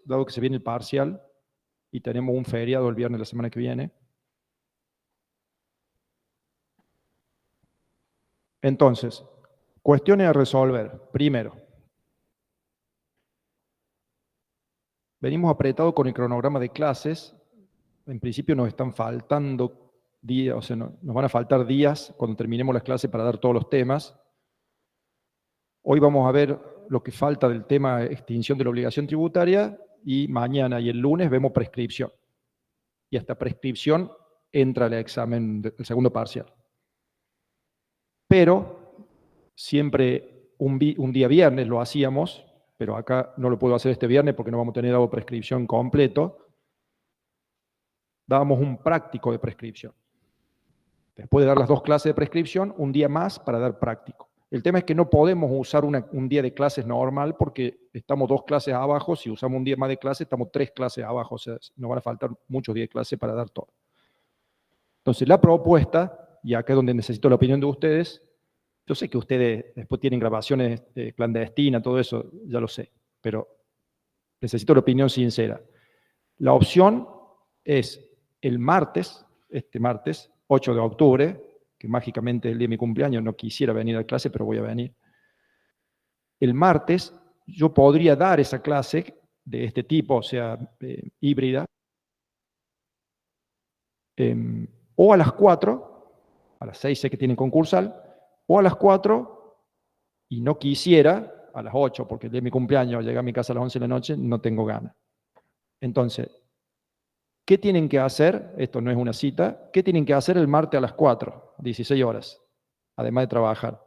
dado que se viene el parcial y tenemos un feriado el viernes de la semana que viene. Entonces, cuestiones a resolver. Primero, venimos apretados con el cronograma de clases. En principio nos están faltando días, o sea, nos van a faltar días cuando terminemos las clases para dar todos los temas. Hoy vamos a ver lo que falta del tema extinción de la obligación tributaria y mañana y el lunes vemos prescripción. Y hasta prescripción entra el examen del segundo parcial. Pero siempre un día viernes lo hacíamos, pero acá no lo puedo hacer este viernes porque no vamos a tener dado prescripción completo. Dábamos un práctico de prescripción. Después de dar las 2 clases de prescripción, un día más para dar práctico. El tema es que no podemos usar un día de clases normal porque estamos 2 clases abajo. Si usamos un día más de clase, estamos 3 clases abajo. O sea, nos van a faltar muchos días de clase para dar todo. Entonces, la propuesta, y acá es donde necesito la opinión de ustedes, yo sé que ustedes después tienen grabaciones clandestinas, todo eso, ya lo sé, pero necesito la opinión sincera. La opción es el martes, este martes, 8 de octubre, que mágicamente es el día de mi cumpleaños, no quisiera venir a clase, pero voy a venir. El martes yo podría dar esa clase de este tipo, o sea, híbrida, o a las 4, a las 6 sé que tienen concursal, o a las 4, y no quisiera a las 8, porque el día de mi cumpleaños, llegar a mi casa a las 11 de la noche, no tengo ganas. Entonces, ¿qué tienen que hacer? Esto no es una cita. ¿Qué tienen que hacer el martes a las 4, 16 horas? Además de trabajar.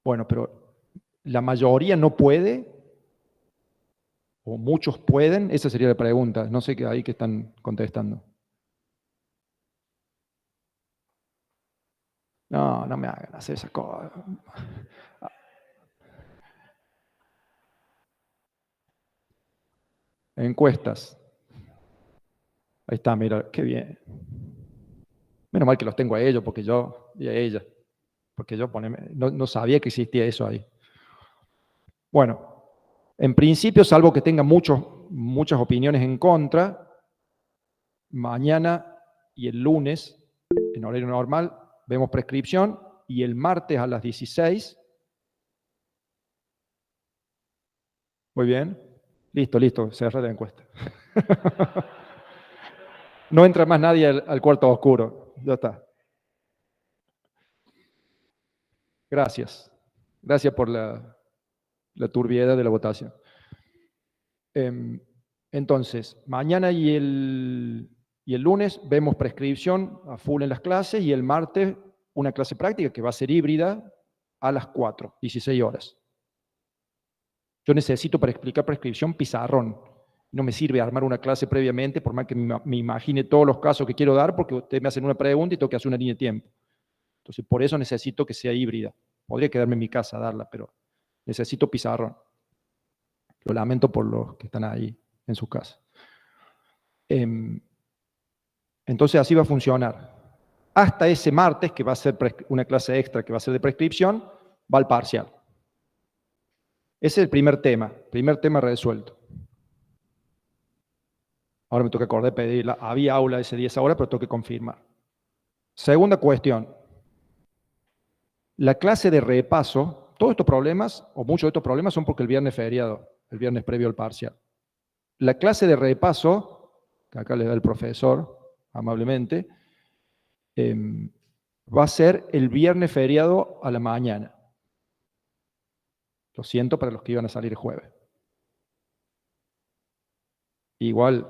Bueno, pero la mayoría no puede, o muchos pueden. Esa sería la pregunta. No sé qué ahí que están contestando. No, no me hagan hacer esa cosa. Encuestas. Ahí está, mira, qué bien. Menos mal que los tengo a ellos, porque yo, y a ella, porque yo no sabía que existía eso ahí. Bueno, en principio, salvo que tenga muchas opiniones en contra, mañana y el lunes, en horario normal, vemos prescripción, y el martes a las 16. Muy bien. Listo, cerré la encuesta. No entra más nadie al cuarto oscuro. Ya está. Gracias. Gracias por la turbiedad de la votación. Entonces, mañana y el lunes vemos prescripción a full en las clases, y el martes una clase práctica que va a ser híbrida a las 4, 16 horas. Yo necesito para explicar prescripción pizarrón. No me sirve armar una clase previamente, por más que me imagine todos los casos que quiero dar, porque ustedes me hacen una pregunta y tengo que hacer una línea de tiempo. Entonces, por eso necesito que sea híbrida. Podría quedarme en mi casa a darla, pero necesito pizarrón. Lo lamento por los que están ahí en su casa. Entonces, así va a funcionar. Hasta ese martes, que va a ser una clase extra que va a ser de prescripción, va al parcial. Ese es el primer tema resuelto. Ahora me toca acordar de pedirla. Había aula ese día, esa hora, pero tengo que confirmar. Segunda cuestión. La clase de repaso, todos estos problemas, o muchos de estos problemas, son porque el viernes es feriado, el viernes previo al parcial. La clase de repaso, que acá le da el profesor amablemente, va a ser el viernes feriado a la mañana. Lo siento para los que iban a salir el jueves. Igual,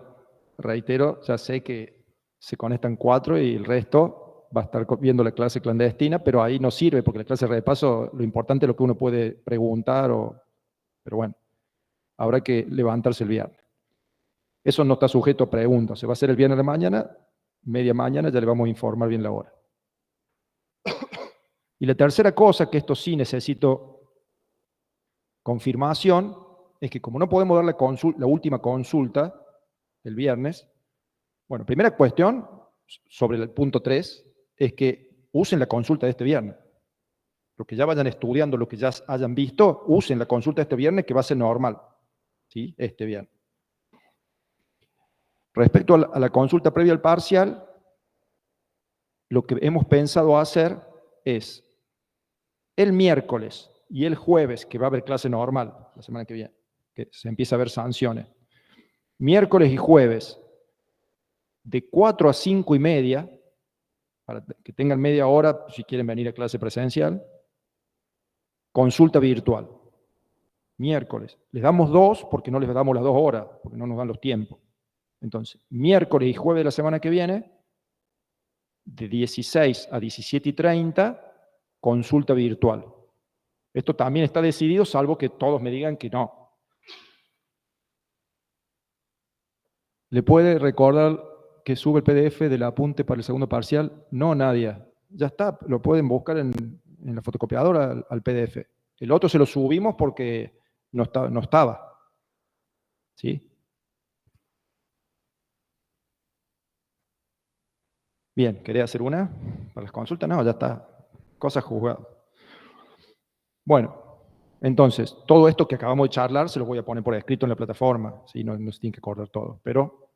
reitero, ya sé que se conectan 4 y el resto va a estar viendo la clase clandestina, pero ahí no sirve, porque la clase de repaso, lo importante es lo que uno puede preguntar, pero bueno, habrá que levantarse el viernes. Eso no está sujeto a preguntas, se va a hacer el viernes de la mañana, media mañana, ya le vamos a informar bien la hora. Y la tercera cosa, que esto sí necesito confirmación, es que como no podemos dar la última consulta el viernes, bueno, primera cuestión sobre el punto 3 es que usen la consulta de este viernes. Lo que ya vayan estudiando, lo que ya hayan visto, usen la consulta este viernes, que va a ser normal. ¿Sí? Este viernes. Respecto a la consulta previa al parcial, lo que hemos pensado hacer es el miércoles y el jueves, que va a haber clase normal la semana que viene, que se empieza a ver sanciones. Miércoles y jueves, de 4 a 5 y media, para que tengan media hora si quieren venir a clase presencial, consulta virtual. Miércoles. Les damos 2 porque no les damos las 2 horas, porque no nos dan los tiempos. Entonces, miércoles y jueves de la semana que viene, de 16 a 17:30, consulta virtual. Esto también está decidido, salvo que todos me digan que no. ¿Le puede recordar que sube el PDF del apunte para el segundo parcial? No, Nadia. Ya está, lo pueden buscar en la fotocopiadora al PDF. El otro se lo subimos porque no estaba. ¿Sí? Bien, ¿quería hacer una para las consultas? No, ya está. Cosas juzgadas. Bueno, entonces, todo esto que acabamos de charlar se lo voy a poner por escrito en la plataforma. ¿Sí? No se tiene que acordar todo. Pero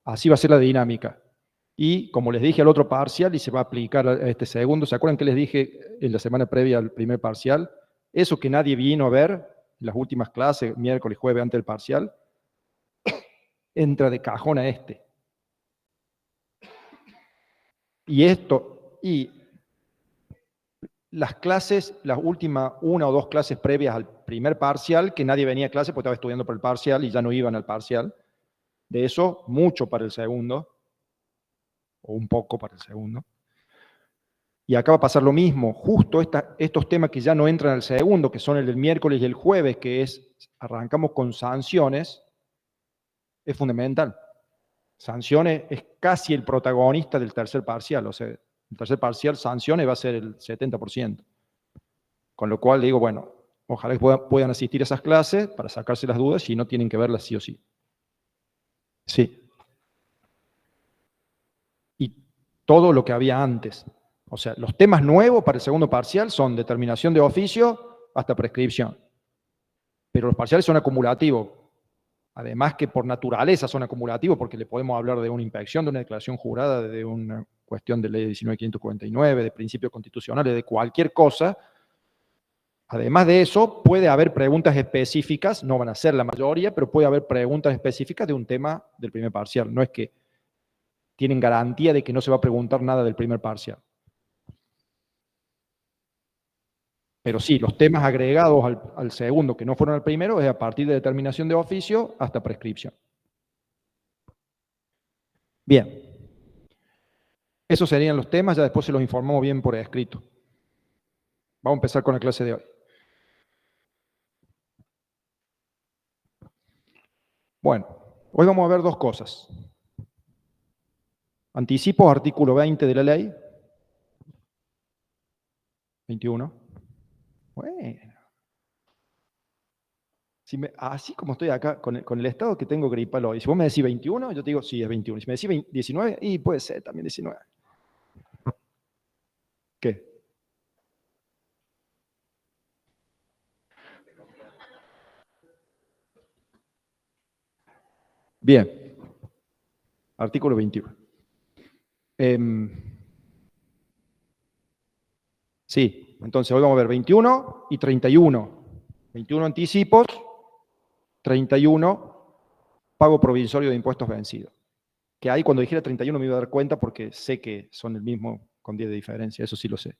así va a ser la dinámica. Y como les dije al otro parcial, y se va a aplicar a este segundo, ¿se acuerdan que les dije en la semana previa al primer parcial? Eso que nadie vino a ver en las últimas clases, miércoles y jueves antes del parcial, entra de cajón a este. Y las clases, las últimas 1 o 2 clases previas al primer parcial, que nadie venía a clase porque estaba estudiando para el parcial y ya no iban al parcial, de eso, mucho para el segundo, o un poco para el segundo. Y acá va a pasar lo mismo, justo estos temas que ya no entran al segundo, que son el del miércoles y el jueves, que es, arrancamos con sanciones, es fundamental. Sanciones es casi el protagonista del tercer parcial, o sea, el tercer parcial, sanciones va a ser el 70%. Con lo cual digo, bueno, ojalá que puedan asistir a esas clases para sacarse las dudas y no tienen que verlas sí o sí. Sí. Y todo lo que había antes. O sea, los temas nuevos para el segundo parcial son determinación de oficio hasta prescripción. Pero los parciales son acumulativos. Además que por naturaleza son acumulativos porque le podemos hablar de una inspección, de una declaración jurada, de una cuestión de ley 19.549, de principios constitucionales, de cualquier cosa. Además de eso, puede haber preguntas específicas, no van a ser la mayoría, pero puede haber preguntas específicas de un tema del primer parcial. No es que tienen garantía de que no se va a preguntar nada del primer parcial. Pero sí, los temas agregados al segundo, que no fueron al primero, es a partir de determinación de oficio hasta prescripción. Bien. Esos serían los temas, ya después se los informamos bien por escrito. Vamos a empezar con la clase de hoy. Bueno, hoy vamos a ver 2 cosas. Anticipo artículo 20 de la ley. 21. Bueno. Así como estoy acá, con el estado que tengo gripal hoy, si vos me decís 21, yo te digo, sí, es 21. Si me decís 19, y puede ser también 19. ¿Qué? Bien. Artículo 21. Sí, entonces hoy vamos a ver 21 y 31. 21 anticipos, 31 pago provisorio de impuestos vencidos. Que ahí cuando dijera 31 me iba a dar cuenta porque sé que son el mismo con 10 de diferencia, eso sí lo sé.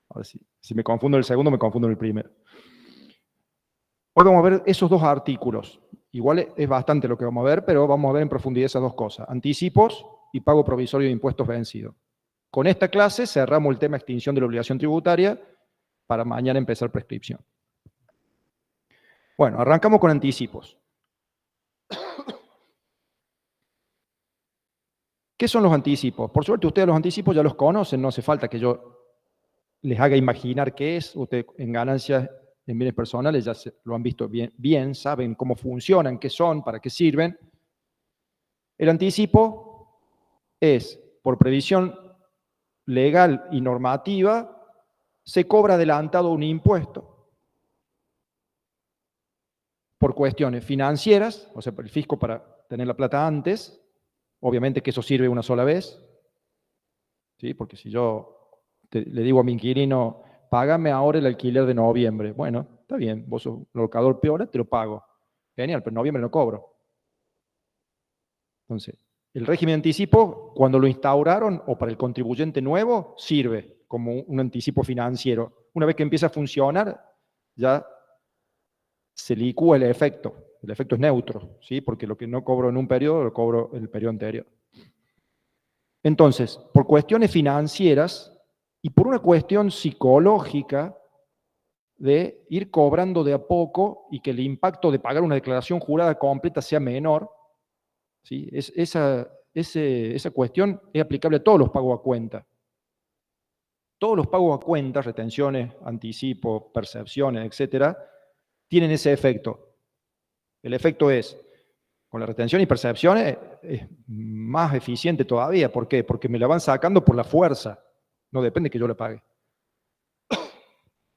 Ahora sí, si me confundo en el segundo, me confundo en el primero. Hoy vamos a ver esos 2 artículos. Igual es bastante lo que vamos a ver, pero vamos a ver en profundidad esas 2 cosas. Anticipos y pago provisorio de impuestos vencidos. Con esta clase cerramos el tema extinción de la obligación tributaria para mañana empezar prescripción. Bueno, arrancamos con anticipos. ¿Qué son los anticipos? Por suerte ustedes los anticipos ya los conocen, no hace falta que yo les haga imaginar qué es. Ustedes en ganancias en bienes personales ya lo han visto bien, saben cómo funcionan, qué son, para qué sirven. El anticipo es, por previsión legal y normativa, se cobra adelantado un impuesto por cuestiones financieras, o sea, por el fisco para tener la plata antes, obviamente que eso sirve una sola vez, ¿sí? Porque si yo le digo a mi inquilino, págame ahora el alquiler de noviembre, bueno, está bien, vos sos un locador peor, te lo pago. Genial, pero en noviembre no cobro. Entonces, el régimen de anticipo, cuando lo instauraron, o para el contribuyente nuevo, sirve como un anticipo financiero. Una vez que empieza a funcionar, ya se licúa el efecto. El efecto es neutro, ¿sí? Porque lo que no cobro en un periodo, lo cobro en el periodo anterior. Entonces, por cuestiones financieras y por una cuestión psicológica de ir cobrando de a poco y que el impacto de pagar una declaración jurada completa sea menor, ¿sí? Esa cuestión es aplicable a todos los pagos a cuenta. Todos los pagos a cuenta, retenciones, anticipos, percepciones, etcétera, tienen ese efecto. El efecto es, con la retención y percepciones, es más eficiente todavía. ¿Por qué? Porque me la van sacando por la fuerza. No depende que yo la pague.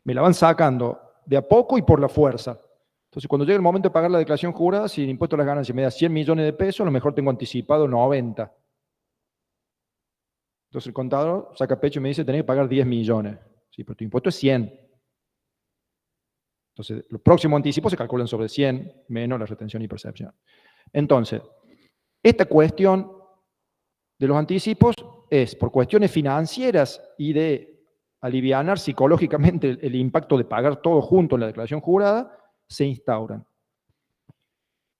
Me la van sacando de a poco y por la fuerza. Entonces, cuando llega el momento de pagar la declaración jurada, si el impuesto a las ganancias me da 100 millones de pesos, a lo mejor tengo anticipado 90. Entonces el contador saca pecho y me dice, tenés que pagar 10 millones. Sí, pero tu impuesto es 100. Entonces, los próximos anticipos se calculan sobre 100, menos la retención y percepción. Entonces, esta cuestión de los anticipos es por cuestiones financieras y de alivianar psicológicamente el impacto de pagar todo junto en la declaración jurada, se instauran.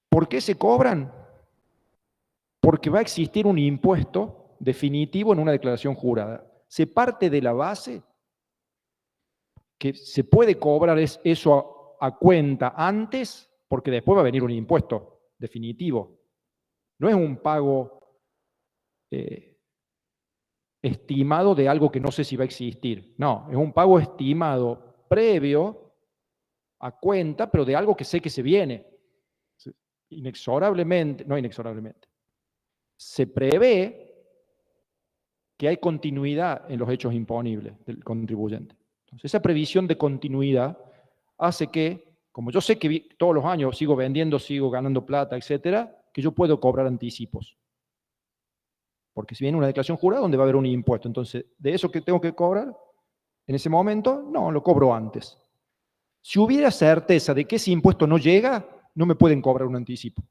¿Por qué se cobran? Porque va a existir un impuesto definitivo en una declaración jurada. Se parte de la base que se puede cobrar eso a cuenta antes, porque después va a venir un impuesto definitivo. No es un pago estimado de algo que no sé si va a existir. No, es un pago estimado previo a cuenta, pero de algo que sé que se viene. Inexorablemente, no inexorablemente. Se prevé que hay continuidad en los hechos imponibles del contribuyente. Entonces, esa previsión de continuidad hace que, como yo sé que todos los años sigo vendiendo, sigo ganando plata, etcétera, que yo puedo cobrar anticipos. Porque si viene una declaración jurada donde va a haber un impuesto, entonces, de eso que tengo que cobrar, en ese momento, no, lo cobro antes. Si hubiera certeza de que ese impuesto no llega, no me pueden cobrar un anticipo.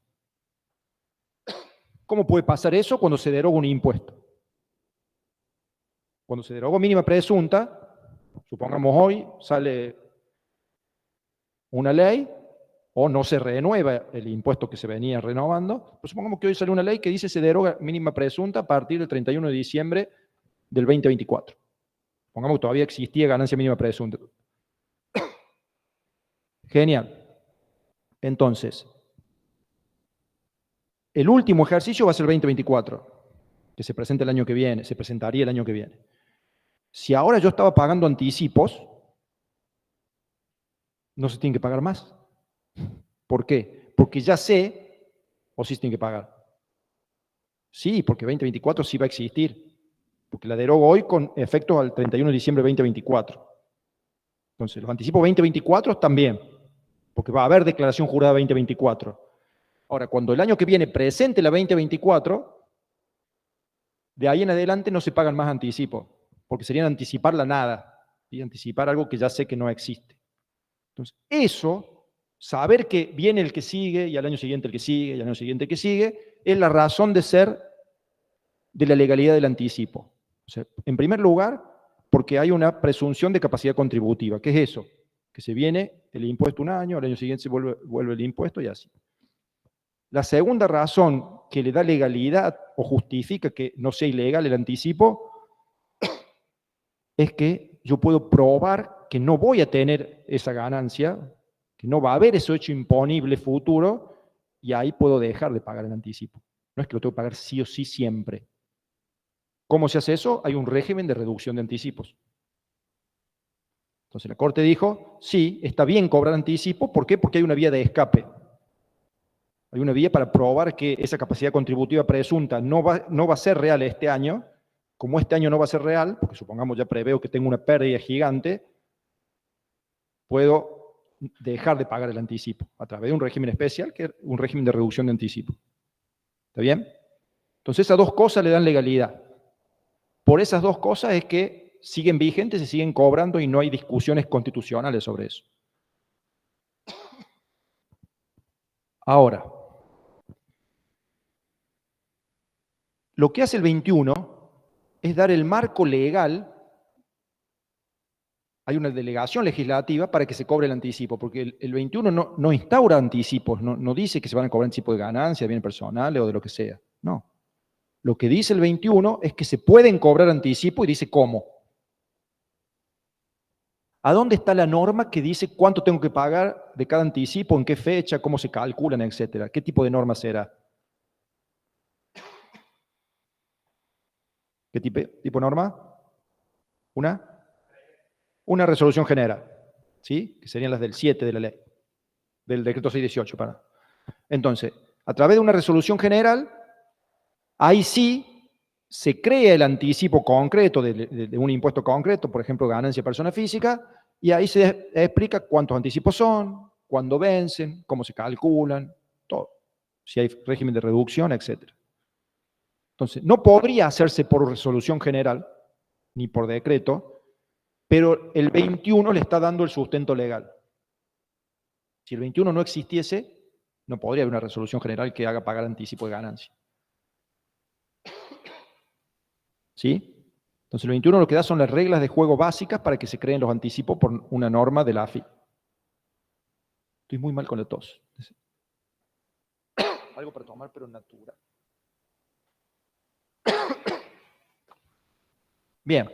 ¿Cómo puede pasar eso cuando se deroga un impuesto? Cuando se deroga mínima presunta, supongamos hoy sale una ley o no se renueva el impuesto que se venía renovando, pues supongamos que hoy sale una ley que dice se deroga mínima presunta a partir del 31 de diciembre del 2024. Pongamos que todavía existía ganancia mínima presunta. Genial. Entonces, el último ejercicio va a ser el 2024, que se presenta el año que viene, se presentaría el año que viene. Si ahora yo estaba pagando anticipos, no se tiene que pagar más. ¿Por qué? Porque ya sé, o sí se tiene que pagar. Sí, porque 2024 sí va a existir, porque la derogo hoy con efectos al 31 de diciembre de 2024. Entonces, los anticipos 2024 también, porque va a haber declaración jurada 2024. Ahora, cuando el año que viene presente la 2024, de ahí en adelante no se pagan más anticipos, porque serían anticipar la nada, y anticipar algo que ya sé que no existe. Entonces, eso, saber que viene el que sigue, y al año siguiente el que sigue, y al año siguiente el que sigue, es la razón de ser de la legalidad del anticipo. O sea, en primer lugar, porque hay una presunción de capacidad contributiva. ¿Qué es eso? Que se viene el impuesto un año, al año siguiente se vuelve el impuesto y así. La segunda razón que le da legalidad o justifica que no sea ilegal el anticipo es que yo puedo probar que no voy a tener esa ganancia, que no va a haber ese hecho imponible futuro, y ahí puedo dejar de pagar el anticipo. No es que lo tengo que pagar sí o sí siempre. ¿Cómo se hace eso? Hay un régimen de reducción de anticipos. Entonces la Corte dijo, sí, está bien cobrar anticipo. ¿Por qué? Porque hay una vía de escape. Hay una vía para probar que esa capacidad contributiva presunta no va a ser real este año, como este año no va a ser real, porque supongamos ya preveo que tengo una pérdida gigante, puedo dejar de pagar el anticipo a través de un régimen especial, que es un régimen de reducción de anticipo. ¿Está bien? Entonces esas dos cosas le dan legalidad. Por esas dos cosas es que siguen vigentes, se siguen cobrando y no hay discusiones constitucionales sobre eso. Ahora, lo que hace el 21 es dar el marco legal. Hay una delegación legislativa para que se cobre el anticipo, porque el 21 no instaura anticipos, no dice que se van a cobrar anticipo de ganancia, de bienes personales o de lo que sea. No. Lo que dice el 21 es que se pueden cobrar anticipo y dice cómo. ¿A dónde está la norma que dice cuánto tengo que pagar de cada anticipo, en qué fecha, cómo se calculan, etcétera? ¿Qué tipo de norma será? ¿Qué tipo de norma? Una resolución general, ¿sí? Que serían las del 7 de la ley, del decreto 618, para. Entonces, a través de una resolución general, ahí sí se crea el anticipo concreto de un impuesto concreto, por ejemplo, ganancia de persona física, y ahí se explica cuántos anticipos son, cuándo vencen, cómo se calculan, todo. Si hay régimen de reducción, etc. Entonces, no podría hacerse por resolución general, ni por decreto, pero el 21 le está dando el sustento legal. Si el 21 no existiese, no podría haber una resolución general que haga pagar anticipo de ganancia. ¿Sí? Entonces el 21 lo que da son las reglas de juego básicas para que se creen los anticipos por una norma de la AFIP. Estoy muy mal con la tos. Algo para tomar, pero natural. Bien.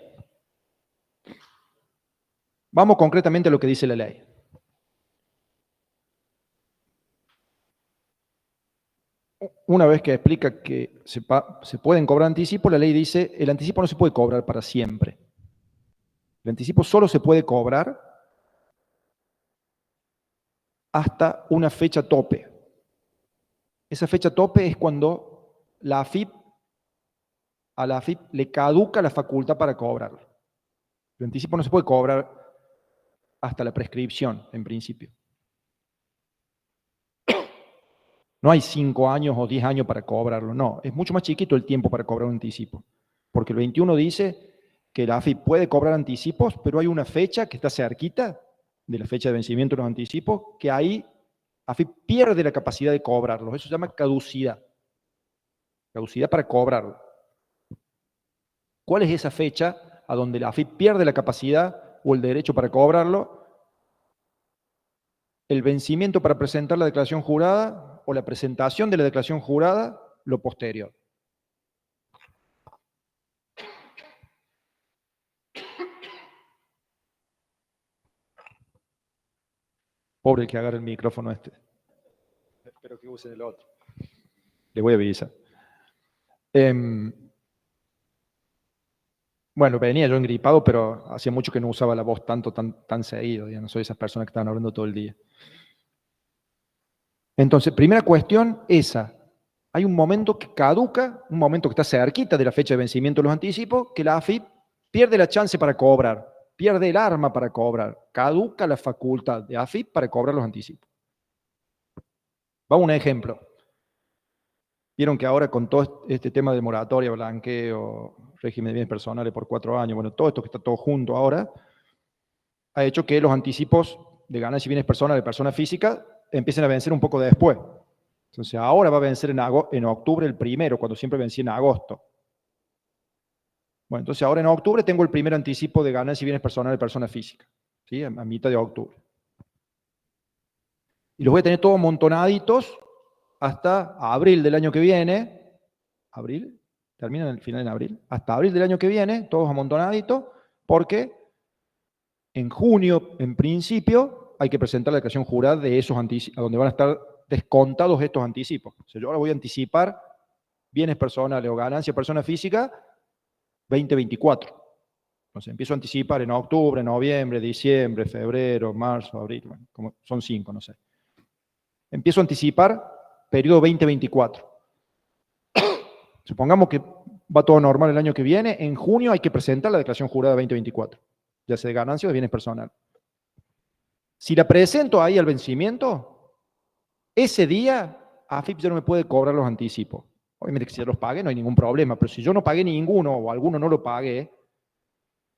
Vamos concretamente a lo que dice la ley. Una vez que explica que se pueden cobrar anticipos, la ley dice, el anticipo no se puede cobrar para siempre. El anticipo solo se puede cobrar hasta una fecha tope. Esa fecha tope es cuando a la AFIP le caduca la facultad para cobrarlo. El anticipo no se puede cobrar hasta la prescripción, en principio. No hay 5 años o 10 años para cobrarlo, no. Es mucho más chiquito el tiempo para cobrar un anticipo. Porque el 21 dice que la AFIP puede cobrar anticipos, pero hay una fecha que está cerquita de la fecha de vencimiento de los anticipos, que ahí AFIP pierde la capacidad de cobrarlos. Eso se llama caducidad. Caducidad para cobrarlo. ¿Cuál es esa fecha a donde la AFIP pierde la capacidad o el derecho para cobrarlo? El vencimiento para presentar la declaración jurada o la presentación de la declaración jurada, lo posterior. Pobre el que agarre el micrófono este. Espero que usen el otro. Le voy a avisar. Bueno, venía yo engripado, pero hacía mucho que no usaba la voz tan seguido. Ya no soy esas personas que estaban hablando todo el día. Entonces, primera cuestión, esa. Hay un momento que caduca, un momento que está cerquita de la fecha de vencimiento de los anticipos, que la AFIP pierde la chance para cobrar, pierde el arma para cobrar, caduca la facultad de AFIP para cobrar los anticipos. Vamos a un ejemplo. Vieron que ahora con todo este tema de moratoria, blanqueo, régimen de bienes personales por 4 años, bueno, todo esto que está todo junto ahora, ha hecho que los anticipos de ganancias y bienes personales de persona física empiecen a vencer un poco después. Entonces ahora va a vencer en octubre el primero, cuando siempre vencía en agosto. Bueno, entonces ahora en octubre tengo el primer anticipo de ganancias y bienes personales de persona física, ¿sí? A mitad de octubre. Y los voy a tener todos amontonaditos hasta abril del año que viene. ¿Abril? ¿Terminan el final en abril? Hasta abril del año que viene, todos amontonaditos, porque en junio, en principio, hay que presentar la declaración jurada de esos anticipos, donde van a estar descontados estos anticipos. O sea, yo ahora voy a anticipar bienes personales o ganancias de persona física 2024. Entonces empiezo a anticipar en octubre, noviembre, diciembre, febrero, marzo, abril, bueno, como son 5, no sé. Empiezo a anticipar periodo 2024. Supongamos que va todo normal el año que viene. En junio hay que presentar la declaración jurada 2024, ya sea de ganancia o de bienes personales. Si la presento ahí al vencimiento, ese día AFIP ya no me puede cobrar los anticipos. Obviamente que si ya los pagué no hay ningún problema, pero si yo no pagué ninguno o alguno no lo pagué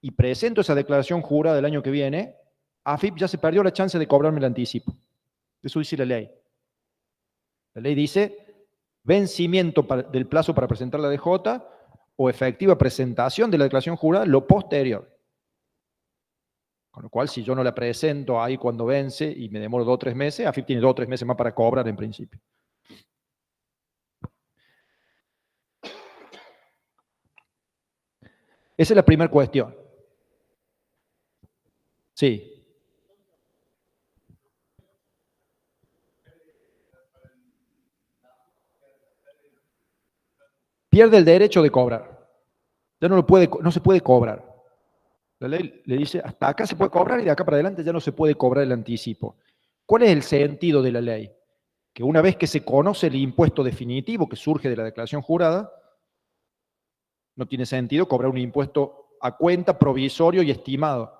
y presento esa declaración jurada del año que viene, AFIP ya se perdió la chance de cobrarme el anticipo. Eso dice la ley. La ley dice vencimiento del plazo para presentar la DJ o efectiva presentación de la declaración jurada lo posterior. Con lo cual, si yo no la presento ahí cuando vence y me demoro 2 o 3 meses, AFIP tiene 2 o 3 meses más para cobrar en principio. Esa es la primera cuestión. Sí. Pierde el derecho de cobrar. Ya no se puede cobrar. La ley le dice, hasta acá se puede cobrar y de acá para adelante ya no se puede cobrar el anticipo. ¿Cuál es el sentido de la ley? Que una vez que se conoce el impuesto definitivo que surge de la declaración jurada, no tiene sentido cobrar un impuesto a cuenta, provisorio y estimado.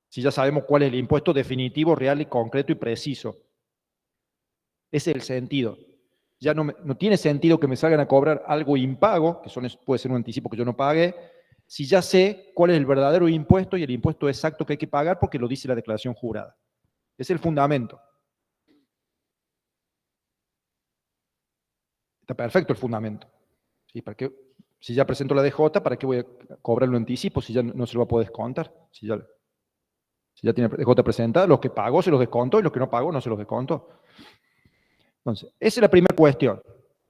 Si ya sabemos cuál es el impuesto definitivo, real y concreto y preciso. Ese es el sentido. Ya no tiene sentido que me salgan a cobrar algo impago, que puede ser un anticipo que yo no pagué, si ya sé cuál es el verdadero impuesto y el impuesto exacto que hay que pagar porque lo dice la declaración jurada. Es el fundamento. Está perfecto el fundamento. ¿Sí? ¿Para qué? Si ya presento la DJ, ¿para qué voy a cobrar un anticipo si ya no se lo va a poder descontar? Si ya tiene DJ presentada, los que pagó se los desconto y los que no pagó no se los desconto. Entonces, esa es la primera cuestión.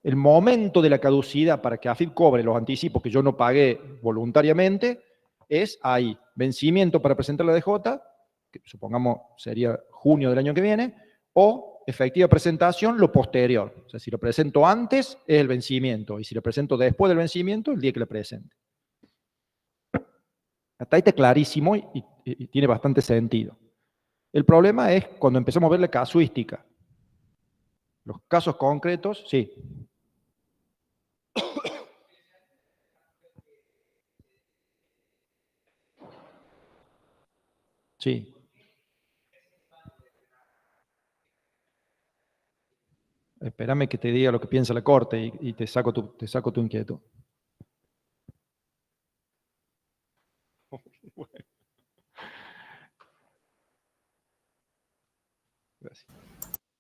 El momento de la caducidad para que AFIP cobre los anticipos que yo no pagué voluntariamente es ahí. Vencimiento para presentar la DJ, que supongamos sería junio del año que viene, o efectiva presentación lo posterior. O sea, si lo presento antes es el vencimiento, y si lo presento después del vencimiento, el día que lo presente. Hasta ahí está clarísimo y tiene bastante sentido. El problema es cuando empezamos a ver la casuística. Los casos concretos, sí. Sí. Espérame que te diga lo que piensa la Corte y te saco tu inquietud. Gracias.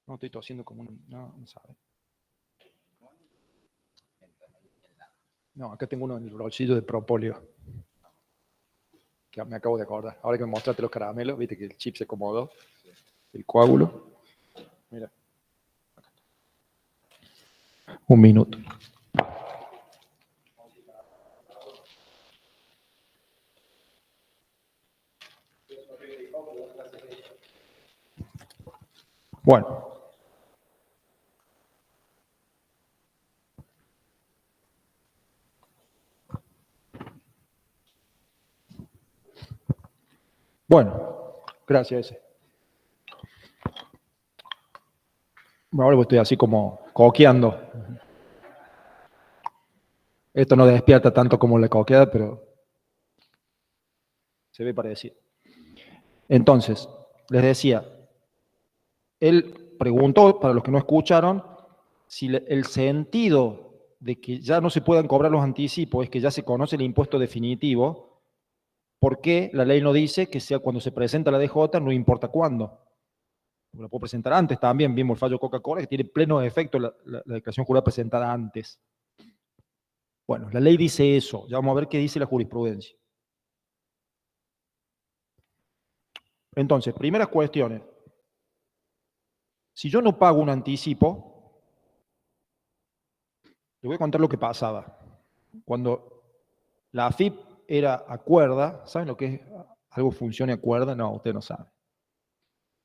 No, estoy tosiendo como un... No sabe. No, acá tengo uno en el bolsillo de propóleo. Que me acabo de acordar. Ahora que me mostraste los caramelos, viste que el chip se acomodó. El coágulo. Mira. Un minuto. Bueno. Bueno, gracias. Ahora estoy así como coqueando. Esto no despierta tanto como la coqueada, pero se ve parecido. Entonces, les decía, él preguntó, para los que no escucharon, si el sentido de que ya no se puedan cobrar los anticipos es que ya se conoce el impuesto definitivo, ¿por qué la ley no dice que sea cuando se presenta la DJ, no importa cuándo? Lo puedo presentar antes también, vimos el fallo Coca-Cola, que tiene pleno efecto la declaración jurada presentada antes. Bueno, la ley dice eso, ya vamos a ver qué dice la jurisprudencia. Entonces, primeras cuestiones. Si yo no pago un anticipo, le voy a contar lo que pasaba. Cuando la AFIP era a cuerda, ¿saben lo que es algo funcione a cuerda? No, usted no sabe.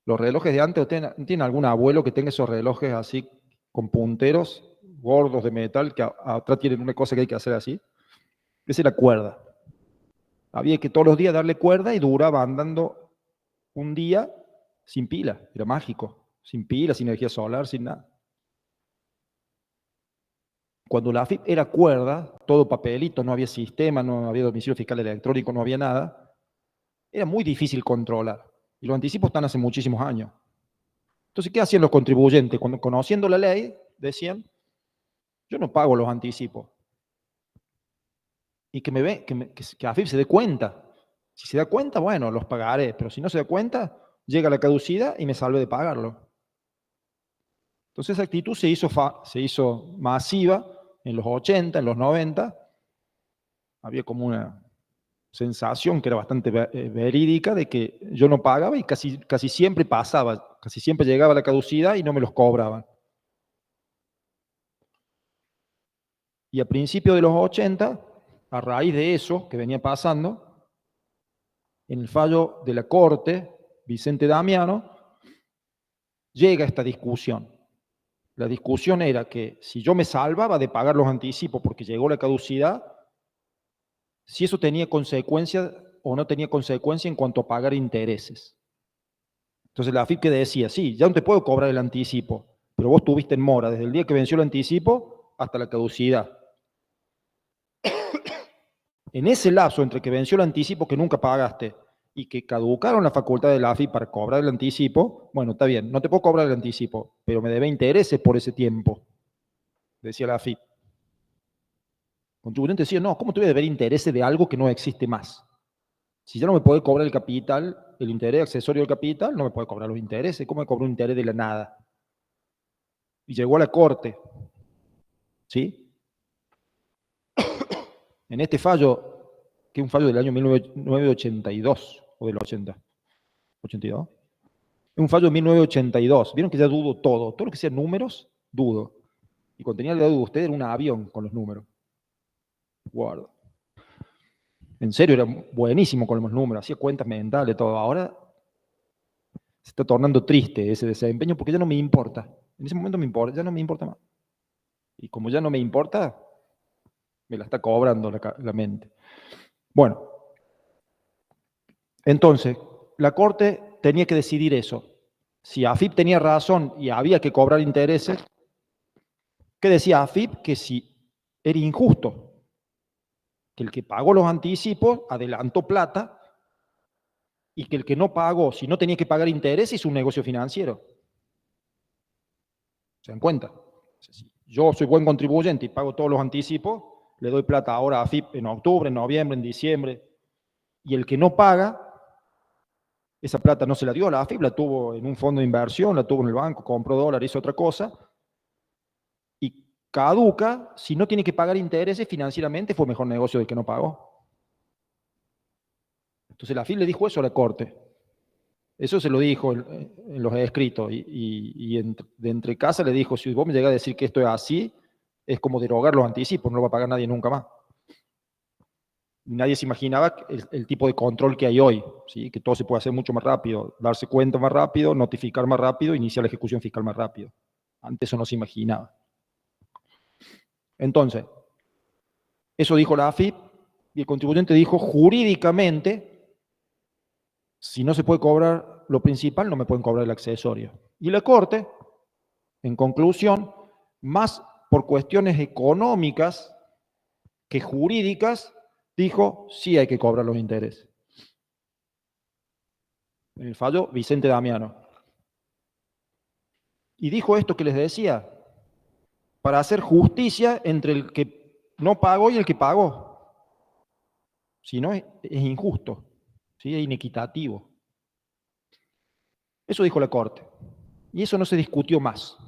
Los relojes de antes, ¿usted tiene algún abuelo que tenga esos relojes así con punteros gordos de metal que atrás tienen una cosa que hay que hacer así? Esa es la cuerda. Había que todos los días darle cuerda y duraba andando un día sin pila. Era mágico. Sin pila, sin energía solar, sin nada. Cuando la AFIP era cuerda, todo papelito, no había sistema, no había domicilio fiscal electrónico, no había nada, era muy difícil controlar. Y los anticipos están hace muchísimos años. Entonces, ¿qué hacían los contribuyentes? Cuando, conociendo la ley, decían, yo no pago los anticipos. Y que AFIP se dé cuenta. Si se da cuenta, bueno, los pagaré, pero si no se da cuenta, llega la caducidad y me salve de pagarlo. Entonces esa actitud se hizo masiva en los 80, en los 90. Había como una sensación que era bastante verídica de que yo no pagaba y casi siempre pasaba, casi siempre llegaba la caducidad y no me los cobraban. Y a principios de los 80, a raíz de eso que venía pasando, en el fallo de la Corte, Vicente Damiano, llega esta discusión. La discusión era que si yo me salvaba de pagar los anticipos porque llegó la caducidad, si eso tenía consecuencia o no tenía consecuencia en cuanto a pagar intereses. Entonces la AFIP que decía, sí, ya no te puedo cobrar el anticipo, pero vos tuviste en mora desde el día que venció el anticipo hasta la caducidad. En ese lapso entre que venció el anticipo que nunca pagaste y que caducaron la facultad de la AFIP para cobrar el anticipo, bueno, está bien, no te puedo cobrar el anticipo, pero me debe intereses por ese tiempo, decía la AFIP. El contribuyente decía, no, ¿cómo te voy a deber intereses de algo que no existe más? Si ya no me puede cobrar el capital, el interés accesorio del capital, no me puede cobrar los intereses. ¿Cómo me cobra un interés de la nada? Y llegó a la Corte, ¿sí? En este fallo, que es un fallo del año 1982, o del 80, 82. Es un fallo de 1982. Vieron que ya dudo todo. Todo lo que sea números, dudo. Y cuando tenía la duda de usted, era un avión con los números. Guarda. En serio, era buenísimo con los números. Hacía cuentas mentales, todo. Ahora se está tornando triste ese desempeño porque ya no me importa. En ese momento me importa, ya no me importa más. Y como ya no me importa, me la está cobrando la mente. Bueno, entonces, la Corte tenía que decidir eso. Si AFIP tenía razón y había que cobrar intereses, ¿qué decía AFIP? Que si era injusto, que el que pagó los anticipos adelantó plata y que el que no pagó, si no tenía que pagar intereses, hizo un negocio financiero. ¿Se dan cuenta? Si yo soy buen contribuyente y pago todos los anticipos, le doy plata ahora a AFIP en octubre, en noviembre, en diciembre, y el que no paga, esa plata no se la dio a la AFIP, la tuvo en un fondo de inversión, la tuvo en el banco, compró dólares, hizo otra cosa, y caduca, si no tiene que pagar intereses financieramente, fue mejor negocio del que no pagó. Entonces la AFIP le dijo eso a la Corte. Eso se lo dijo en los escritos, y de entre casa le dijo, si vos me llegás a decir que esto es así, es como derogar los anticipos, no lo va a pagar nadie nunca más. Nadie se imaginaba el tipo de control que hay hoy, ¿sí? Que todo se puede hacer mucho más rápido, darse cuenta más rápido, notificar más rápido, iniciar la ejecución fiscal más rápido. Antes eso no se imaginaba. Entonces, eso dijo la AFIP, y el contribuyente dijo, jurídicamente, si no se puede cobrar lo principal, no me pueden cobrar el accesorio. Y la Corte, en conclusión, más por cuestiones económicas que jurídicas, dijo, sí hay que cobrar los intereses. En el fallo, Vicente Damiano. Y dijo esto que les decía, para hacer justicia entre el que no pagó y el que pagó. Si no, es injusto, ¿sí? Es inequitativo. Eso dijo la Corte. Y eso no se discutió más.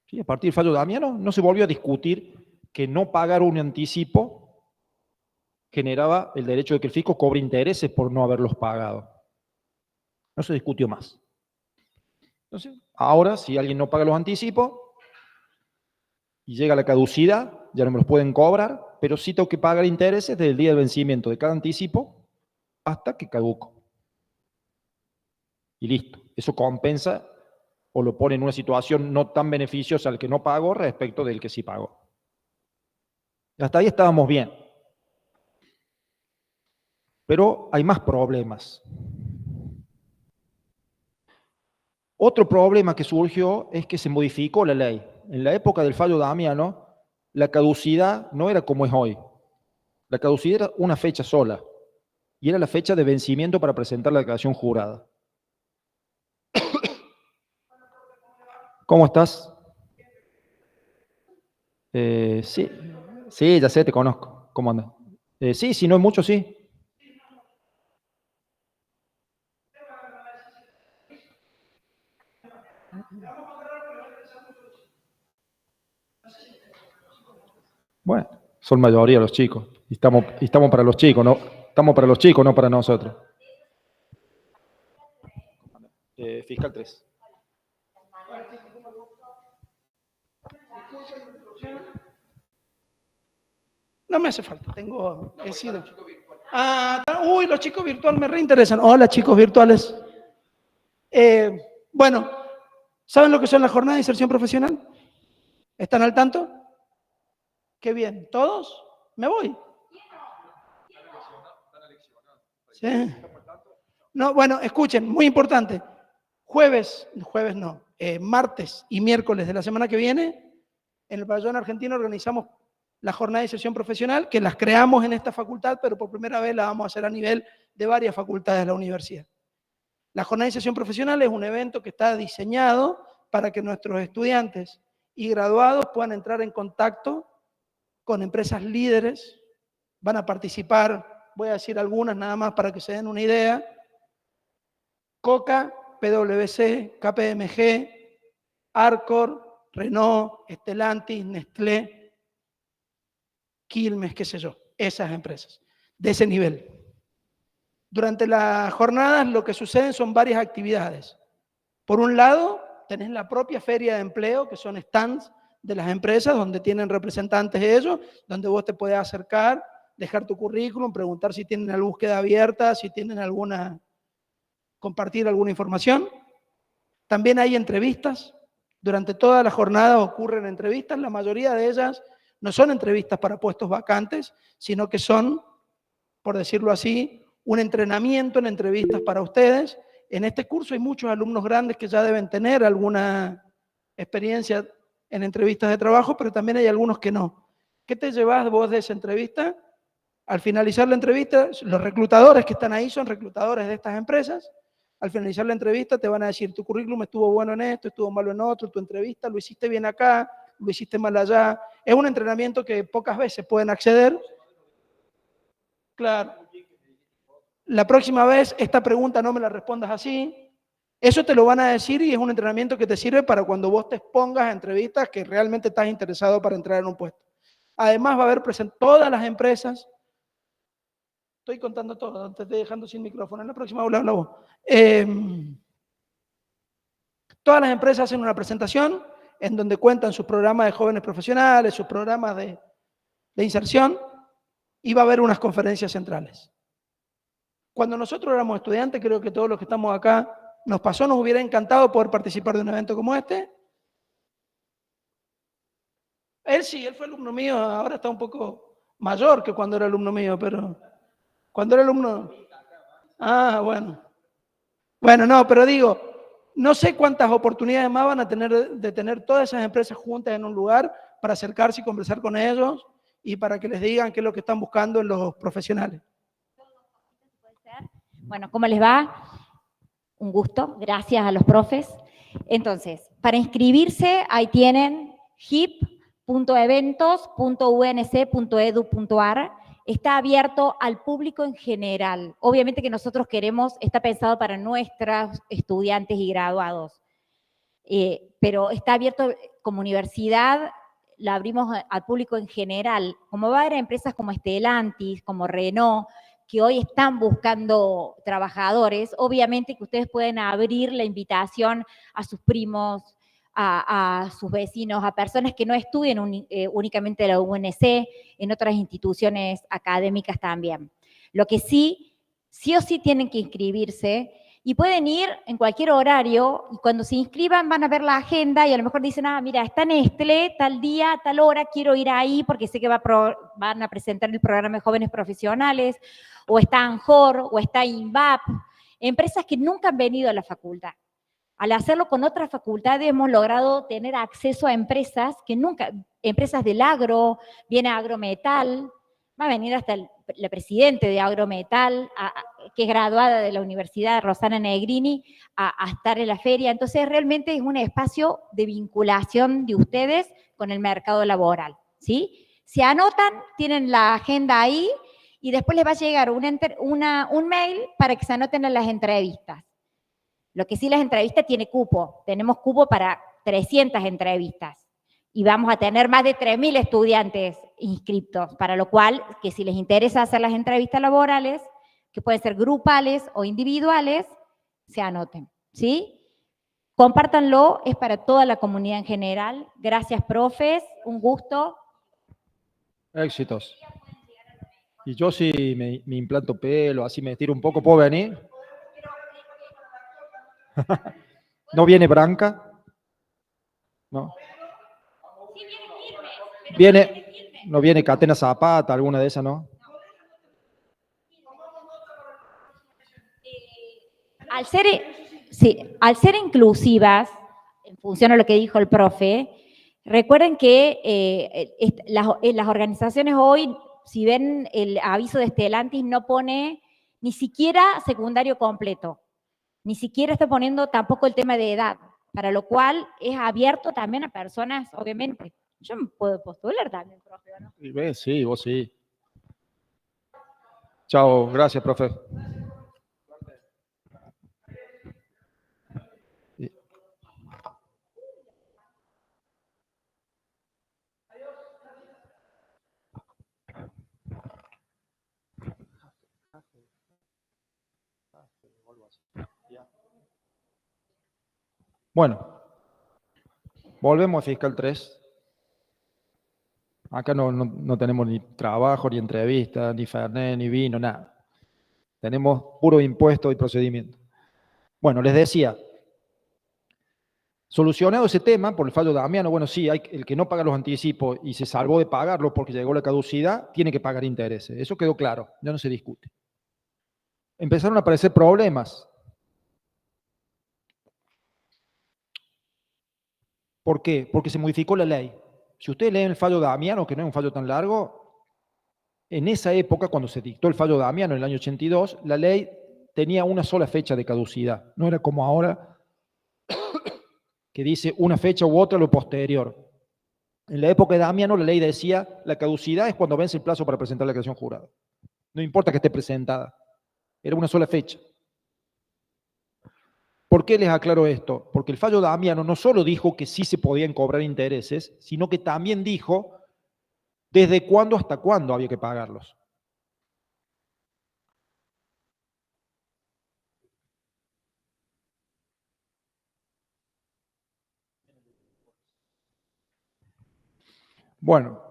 ¿Sí? A partir del fallo de Damiano no se volvió a discutir que no pagar un anticipo generaba el derecho de que el fisco cobre intereses por no haberlos pagado. No se discutió más. Entonces, ahora, si alguien no paga los anticipos y llega la caducidad, ya no me los pueden cobrar, pero sí tengo que pagar intereses desde el día del vencimiento de cada anticipo hasta que caduco. Y listo. Eso compensa o lo pone en una situación no tan beneficiosa al que no pagó respecto del que sí pagó. Hasta ahí estábamos bien. Pero hay más problemas. Otro problema que surgió es que se modificó la ley. En la época del fallo Damiano, la caducidad no era como es hoy. La caducidad era una fecha sola, y era la fecha de vencimiento para presentar la declaración jurada. ¿Cómo estás? Sí, sí, ya sé, te conozco. ¿Cómo andas? Sí, si no es mucho, sí. Bueno, son mayoría los chicos. Y estamos para los chicos, ¿no? Estamos para los chicos, no para nosotros. Fiscal 3. No me hace falta, tengo... Uy, los chicos virtuales me reinteresan. Hola, chicos virtuales. Bueno, ¿saben lo que son las jornadas de inserción profesional? ¿Están al tanto? Qué bien. ¿Todos? Me voy. ¿Sí? No, bueno, escuchen, muy importante. Martes y miércoles de la semana que viene, en el pabellón argentino organizamos la jornada de inserción profesional, que las creamos en esta facultad, pero por primera vez la vamos a hacer a nivel de varias facultades de la universidad. La jornada de inserción profesional es un evento que está diseñado para que nuestros estudiantes y graduados puedan entrar en contacto con empresas líderes. Van a participar, voy a decir algunas nada más para que se den una idea: Coca, PwC, KPMG, Arcor, Renault, Stellantis, Nestlé, Quilmes, qué sé yo, esas empresas, de ese nivel. Durante las jornadas lo que suceden son varias actividades. Por un lado, tenés la propia feria de empleo, que son stands de las empresas donde tienen representantes de ellos, donde vos te podés acercar, dejar tu currículum, preguntar si tienen la búsqueda abierta, si tienen compartir alguna información. También hay entrevistas. Durante toda la jornada ocurren entrevistas. La mayoría de ellas no son entrevistas para puestos vacantes, sino que son, por decirlo así, un entrenamiento en entrevistas para ustedes. En este curso hay muchos alumnos grandes que ya deben tener alguna experiencia en entrevistas de trabajo, pero también hay algunos que no. ¿Qué te llevas vos de esa entrevista? Al finalizar la entrevista, los reclutadores que están ahí son reclutadores de estas empresas. Al finalizar la entrevista te van a decir: tu currículum estuvo bueno en esto, estuvo malo en otro, tu entrevista lo hiciste bien acá, lo hiciste mal allá. Es un entrenamiento que pocas veces pueden acceder. Claro. La próxima vez esta pregunta no me la respondas así. Eso te lo van a decir y es un entrenamiento que te sirve para cuando vos te expongas a entrevistas que realmente estás interesado para entrar en un puesto. Además va a haber todas las empresas. Estoy contando todo, te estoy dejando sin micrófono. En la próxima habla vos. Todas las empresas hacen una presentación en donde cuentan sus programas de jóvenes profesionales, sus programas de inserción, y va a haber unas conferencias centrales. Cuando nosotros éramos estudiantes, creo que todos los que estamos acá, nos hubiera encantado poder participar de un evento como este. Él sí, él fue alumno mío, ahora está un poco mayor que cuando era alumno mío, pero cuando era alumno... bueno. Bueno, no, pero digo, no sé cuántas oportunidades más van a tener de tener todas esas empresas juntas en un lugar para acercarse y conversar con ellos y para que les digan qué es lo que están buscando en los profesionales. Bueno, ¿cómo les va? Un gusto, gracias a los profes. Entonces, para inscribirse, ahí tienen hip.eventos.unc.edu.ar. Está abierto al público en general. Obviamente que nosotros queremos, está pensado para nuestros estudiantes y graduados, pero está abierto como universidad, lo abrimos al público en general. Como va a haber empresas como Stellantis, como Renault, que hoy están buscando trabajadores, obviamente que ustedes pueden abrir la invitación a sus primos, a sus vecinos, a personas que no estudien únicamente la UNC, en otras instituciones académicas también. Lo que sí o sí tienen que inscribirse, y pueden ir en cualquier horario, y cuando se inscriban van a ver la agenda y a lo mejor dicen: mira, está Nestlé, tal día, tal hora, quiero ir ahí porque sé que van a presentar el programa de jóvenes profesionales, o está ANJOR, o está INVAP, empresas que nunca han venido a la facultad. Al hacerlo con otras facultades hemos logrado tener acceso a empresas que nunca, empresas del agro, viene Agrometal, va a venir hasta la presidente de Agrometal, que es graduada de la Universidad Rosana Negrini, a estar en la feria. Entonces realmente es un espacio de vinculación de ustedes con el mercado laboral, ¿sí? Se anotan, tienen la agenda ahí y después les va a llegar un mail para que se anoten en las entrevistas. Lo que sí, las entrevistas tiene cupo. Tenemos cupo para 300 entrevistas y vamos a tener más de 3.000 estudiantes inscriptos, para lo cual, que si les interesa hacer las entrevistas laborales, que pueden ser grupales o individuales, se anoten, ¿sí? Compártanlo, es para toda la comunidad en general. Gracias, profes, un gusto. Éxitos. Y yo si me implanto pelo, así me estiro un poco, ¿puedo venir? ¿No viene Branca? No. ¿No viene Catena Zapata, alguna de esas, no? Al ser inclusivas, en función a lo que dijo el profe, recuerden que las organizaciones hoy, si ven el aviso de Stellantis, no pone ni siquiera secundario completo, ni siquiera está poniendo tampoco el tema de edad, para lo cual es abierto también a personas, obviamente. Yo me puedo postular también, profe, ¿no? Sí, vos sí. Chao, gracias, profe. Bueno, volvemos a Fiscal 3. Acá no tenemos ni trabajo, ni entrevista, ni fernet, ni vino, nada. Tenemos puro impuesto y procedimiento. Bueno, les decía, solucionado ese tema por el fallo de Damiano, bueno, sí, el que no paga los anticipos y se salvó de pagarlo porque llegó la caducidad, tiene que pagar intereses. Eso quedó claro, ya no se discute. Empezaron a aparecer problemas. ¿Por qué? Porque se modificó la ley. Si ustedes leen el fallo de Damiano, que no es un fallo tan largo, en esa época, cuando se dictó el fallo de Damiano en el año 82, la ley tenía una sola fecha de caducidad. No era como ahora, que dice una fecha u otra lo posterior. En la época de Damiano, la ley decía, la caducidad es cuando vence el plazo para presentar la declaración jurada. No importa que esté presentada. Era una sola fecha. ¿Por qué les aclaro esto? Porque el fallo de Damiano no solo dijo que sí se podían cobrar intereses, sino que también dijo desde cuándo hasta cuándo había que pagarlos. Bueno,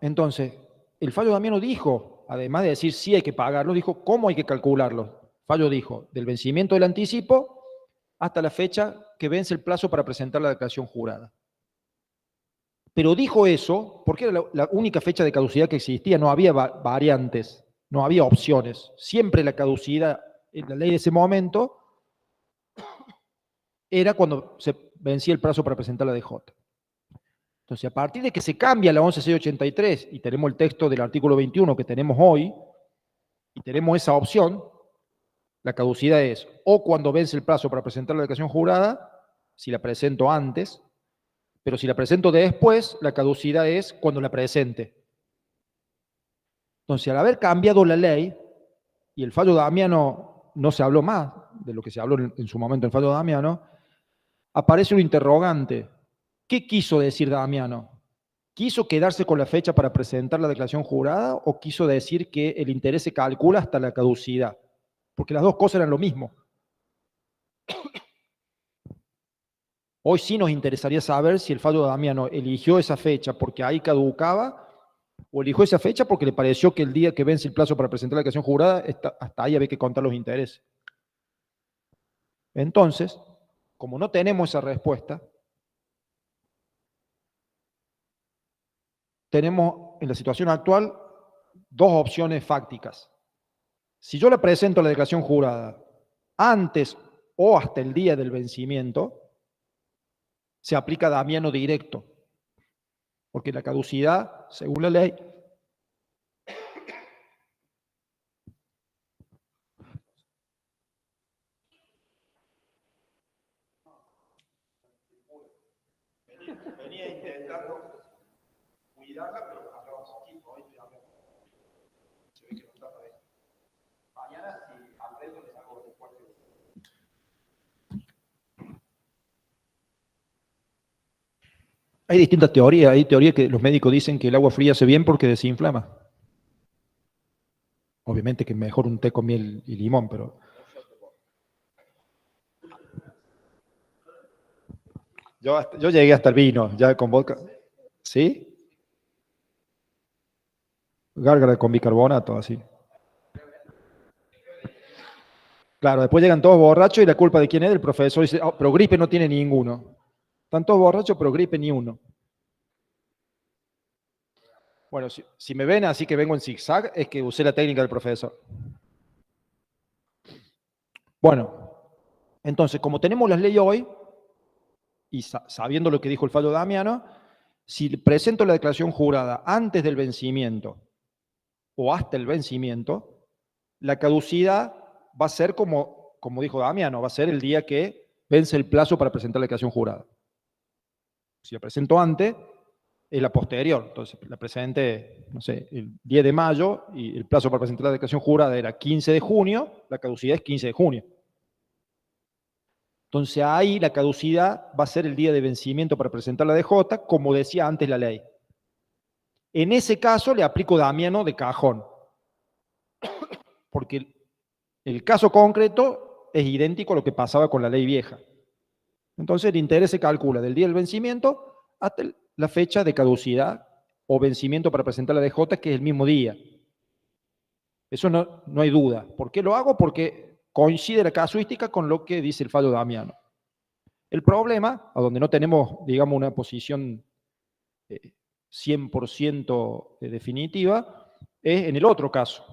entonces, el fallo de Damiano dijo, además de decir sí hay que pagarlo, dijo cómo hay que calcularlo. El fallo dijo, del vencimiento del anticipo hasta la fecha que vence el plazo para presentar la declaración jurada. Pero dijo eso porque era la única fecha de caducidad que existía, no había variantes, no había opciones. Siempre la caducidad en la ley de ese momento era cuando se vencía el plazo para presentar la DJ. Entonces, a partir de que se cambia la 11683 y tenemos el texto del artículo 21 que tenemos hoy, y tenemos esa opción, la caducidad es o cuando vence el plazo para presentar la declaración jurada, si la presento antes, pero si la presento después, la caducidad es cuando la presente. Entonces, al haber cambiado la ley, y el fallo de Damiano no se habló más de lo que se habló en su momento en el fallo de Damiano, aparece un interrogante. ¿Qué quiso decir Damiano? ¿Quiso quedarse con la fecha para presentar la declaración jurada o quiso decir que el interés se calcula hasta la caducidad? Porque las dos cosas eran lo mismo. Hoy sí nos interesaría saber si el fallo de Damiano eligió esa fecha porque ahí caducaba o eligió esa fecha porque le pareció que el día que vence el plazo para presentar la declaración jurada, hasta ahí había que contar los intereses. Entonces, como no tenemos esa respuesta, tenemos en la situación actual dos opciones fácticas. Si yo le presento la declaración jurada antes o hasta el día del vencimiento, se aplica Damiano directo. Porque la caducidad, según la ley, venía intentando cuidarla, pero hablamos aquí, hoy se ve que no está para eso. Mañana, si Alfredo les hago el cuarto. Hay distintas teorías. Hay teorías que los médicos dicen que el agua fría hace bien porque desinflama. Obviamente que es mejor un té con miel y limón, pero... Yo llegué hasta el vino, ya con vodka. ¿Sí? Gárgara con bicarbonato, así. Claro, después llegan todos borrachos y la culpa de quién es, del profesor. Dice, oh, pero gripe no tiene ninguno. Están todos borrachos, pero gripe ni uno. Bueno, si me ven así que vengo en zigzag, es que usé la técnica del profesor. Bueno, entonces, como tenemos las leyes hoy, y sabiendo lo que dijo el fallo Damiano, si presento la declaración jurada antes del vencimiento o hasta el vencimiento, la caducidad va a ser como dijo Damiano, va a ser el día que vence el plazo para presentar la declaración jurada. Si la presento antes, es la posterior. Entonces, la presenté, no sé, el 10 de mayo y el plazo para presentar la declaración jurada era 15 de junio, la caducidad es 15 de junio. Entonces, ahí la caducidad va a ser el día de vencimiento para presentar la DJ, como decía antes la ley. En ese caso, le aplico Damiano de cajón. Porque el caso concreto es idéntico a lo que pasaba con la ley vieja. Entonces, el interés se calcula del día del vencimiento hasta la fecha de caducidad o vencimiento para presentar la DJ, que es el mismo día. Eso no hay duda. ¿Por qué lo hago? Porque coincide la casuística con lo que dice el fallo Damiano. El problema, a donde no tenemos, digamos, una posición 100% definitiva, es en el otro caso.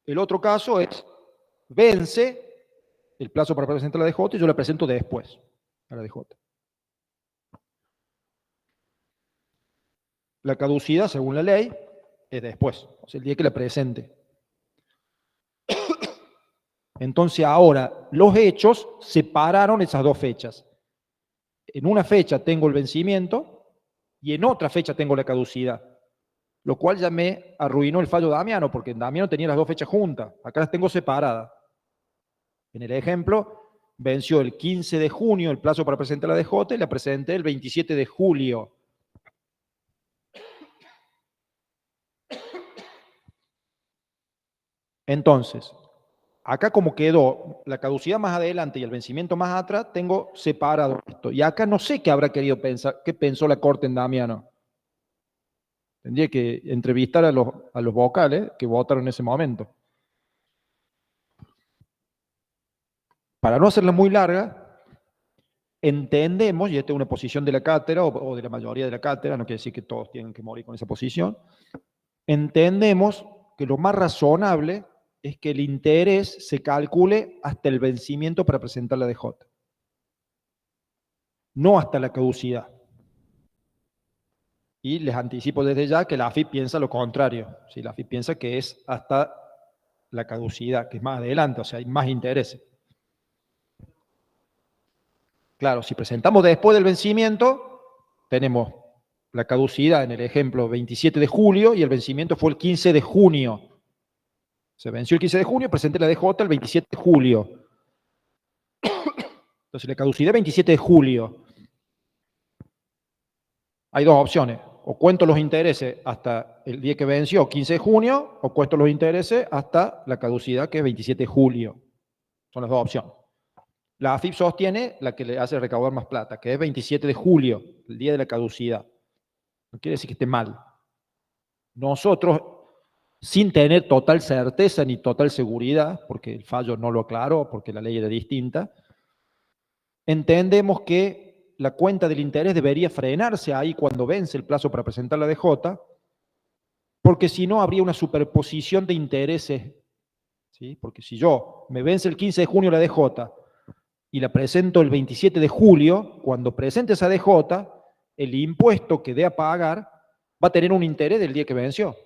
El otro caso es, vence el plazo para presentar la DJ y yo la presento después a la DJ. La caducidad, según la ley, es después, o sea, el día que la presente. Entonces ahora, los hechos separaron esas dos fechas. En una fecha tengo el vencimiento y en otra fecha tengo la caducidad, lo cual ya me arruinó el fallo Damiano, porque en Damiano tenía las dos fechas juntas, acá las tengo separadas. En el ejemplo, venció el 15 de junio el plazo para presentar la DJ y la presenté el 27 de julio. Entonces, acá como quedó la caducidad más adelante y el vencimiento más atrás, tengo separado esto. Y acá no sé qué habrá querido pensar, qué pensó la Corte en Damiano. Tendría que entrevistar a los vocales que votaron en ese momento. Para no hacerla muy larga, entendemos, y esta es una posición de la cátedra o de la mayoría de la cátedra, no quiere decir que todos tienen que morir con esa posición, entendemos que lo más razonable es que el interés se calcule hasta el vencimiento para presentar la DJ, no hasta la caducidad. Y les anticipo desde ya que la AFIP piensa lo contrario. ¿Sí? La AFIP piensa que es hasta la caducidad, que es más adelante, o sea, hay más intereses. Claro, si presentamos después del vencimiento, tenemos la caducidad en el ejemplo 27 de julio y el vencimiento fue el 15 de junio. Se venció el 15 de junio, presenté la DJ el 27 de julio. Entonces la caducidad es 27 de julio. Hay dos opciones. O cuento los intereses hasta el día que venció, 15 de junio, o cuento los intereses hasta la caducidad, que es 27 de julio. Son las dos opciones. La AFIP sostiene la que le hace recaudar más plata, que es 27 de julio, el día de la caducidad. No quiere decir que esté mal. Nosotros, sin tener total certeza ni total seguridad, porque el fallo no lo aclaró, porque la ley era distinta, entendemos que la cuenta del interés debería frenarse ahí cuando vence el plazo para presentar la DJ, porque si no habría una superposición de intereses, ¿sí? Porque si yo me vence el 15 de junio la DJ y la presento el 27 de julio, cuando presente esa DJ, el impuesto que dé a pagar va a tener un interés del día que venció.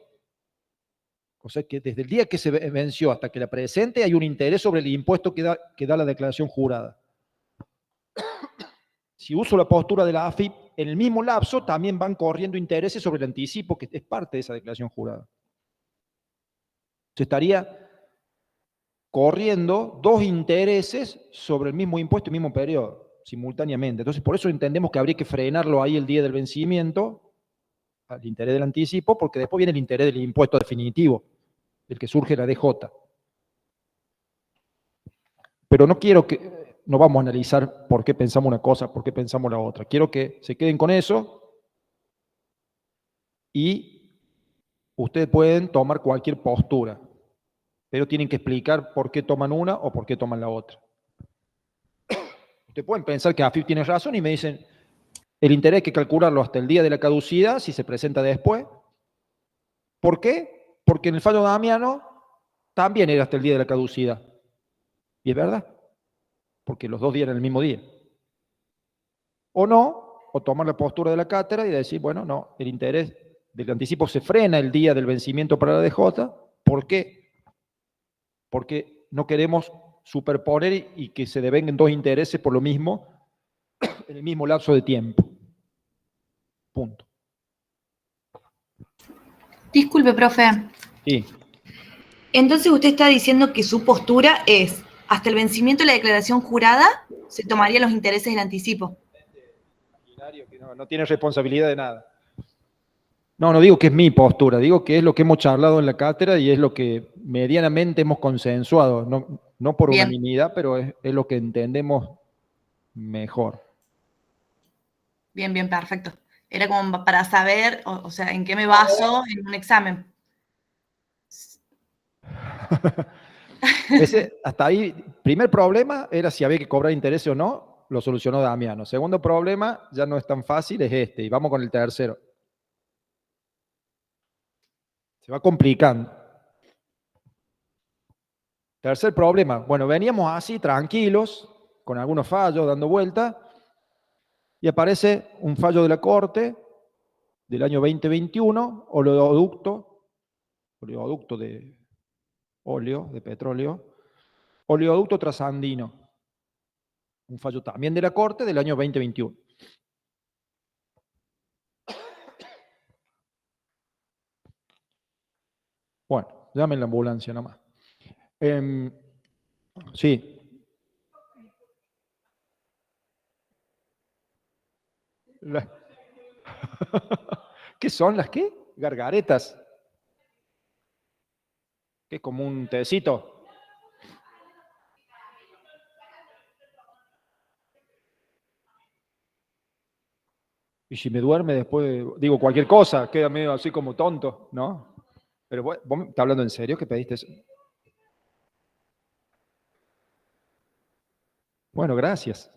O sea que desde el día que se venció hasta que la presente hay un interés sobre el impuesto que da la declaración jurada. Si uso la postura de la AFIP, en el mismo lapso también van corriendo intereses sobre el anticipo, que es parte de esa declaración jurada. Se estaría corriendo dos intereses sobre el mismo impuesto y el mismo periodo, simultáneamente. Entonces, por eso entendemos que habría que frenarlo ahí el día del vencimiento, al interés del anticipo, porque después viene el interés del impuesto definitivo, el que surge la DJ. Pero no vamos a analizar por qué pensamos una cosa, por qué pensamos la otra. Quiero que se queden con eso y ustedes pueden tomar cualquier postura, pero tienen que explicar por qué toman una o por qué toman la otra. Ustedes pueden pensar que AFIP tiene razón y me dicen, el interés hay que calcularlo hasta el día de la caducidad, si se presenta después. ¿Por qué? Porque en el fallo Damiano también era hasta el día de la caducidad. Y es verdad, porque los dos días eran el mismo día. O no, o tomar la postura de la cátedra y decir, bueno, no, el interés del anticipo se frena el día del vencimiento para la DJ. ¿Por qué? Porque no queremos superponer y que se devengan dos intereses por lo mismo en el mismo lapso de tiempo. Punto. Disculpe, profe. Sí. Entonces usted está diciendo que su postura es, hasta el vencimiento de la declaración jurada, se tomarían los intereses del anticipo. Que no tiene responsabilidad de nada. No digo que es mi postura, digo que es lo que hemos charlado en la cátedra y es lo que medianamente hemos consensuado, no por Bien. unanimidad, pero es lo que entendemos mejor. Bien, bien, perfecto. Era como para saber, o sea, en qué me baso en un examen. Hasta ahí, primer problema era si había que cobrar interés o no, lo solucionó Damiano. Segundo problema, ya no es tan fácil, es este, y vamos con el tercero. Se va complicando. Tercer problema, bueno, veníamos así, tranquilos, con algunos fallos, dando vuelta, y aparece un fallo de la Corte del año 2021, oleoducto de óleo, de petróleo, oleoducto trasandino. Un fallo también de la Corte del año 2021. Bueno, llamen la ambulancia nomás. Sí. ¿Qué son las qué? Gargaretas. ¿Qué es como un tecito? Y si me duerme después, digo cualquier cosa, queda medio así como tonto, ¿no? Pero ¿vos me estás hablando en serio que pediste eso? Bueno, gracias.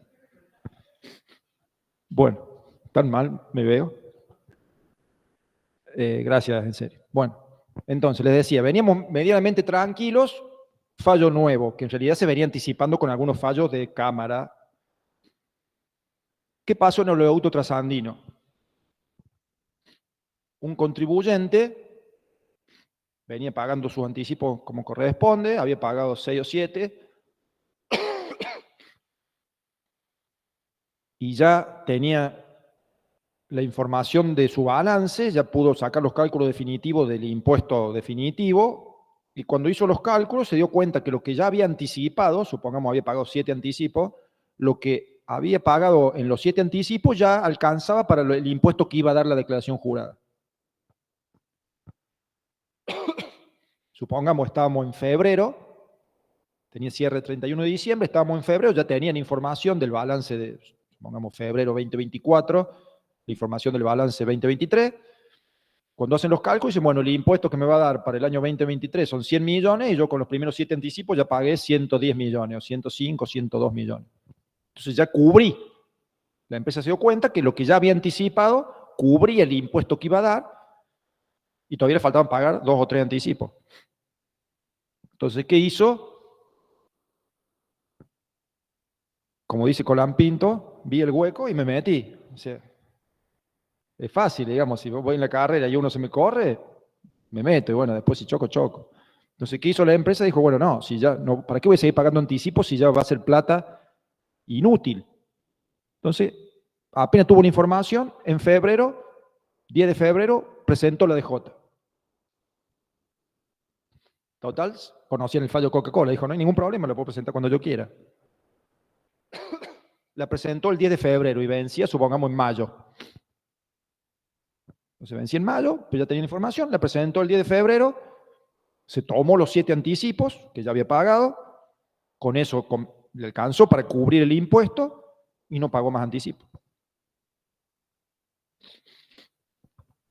Bueno, tan mal me veo. Gracias, en serio. Bueno, entonces les decía, veníamos medianamente tranquilos, fallo nuevo, que en realidad se venía anticipando con algunos fallos de cámara. ¿Qué pasó en el oleoducto trasandino? Un contribuyente venía pagando sus anticipos como corresponde, había pagado 6 o 7, y ya tenía la información de su balance, ya pudo sacar los cálculos definitivos del impuesto definitivo, y cuando hizo los cálculos se dio cuenta que lo que ya había anticipado, supongamos había pagado 7 anticipos, lo que había pagado en los 7 anticipos ya alcanzaba para el impuesto que iba a dar la declaración jurada. Supongamos estábamos en febrero, tenía cierre el 31 de diciembre, estábamos en febrero, ya tenían información del balance de, supongamos, febrero 2024, la información del balance 2023. Cuando hacen los cálculos, dicen, bueno, el impuesto que me va a dar para el año 2023 son 100 millones y yo con los primeros 7 anticipos ya pagué 110 millones, o 105, 102 millones. Entonces ya cubrí. La empresa se dio cuenta que lo que ya había anticipado cubría el impuesto que iba a dar y todavía le faltaban pagar 2 o 3 anticipos. Entonces, ¿qué hizo? Como dice Colampinto, vi el hueco y me metí. O sea, es fácil, digamos, si voy en la carrera y uno se me corre, me meto y bueno, después si choco, choco. Entonces, ¿qué hizo la empresa? Dijo, bueno, no, si ya no, ¿para qué voy a seguir pagando anticipos si ya va a ser plata inútil? Entonces, apenas tuvo una información, en febrero, 10 de febrero, presentó la DJ. Total, conocían el fallo Coca-Cola, dijo, no hay ningún problema, la puedo presentar cuando yo quiera. La presentó el 10 de febrero y vencía, supongamos, en mayo. Entonces vencía en mayo, pues ya tenía información, la presentó el 10 de febrero, se tomó los 7 anticipos que ya había pagado, con eso le alcanzó para cubrir el impuesto y no pagó más anticipo.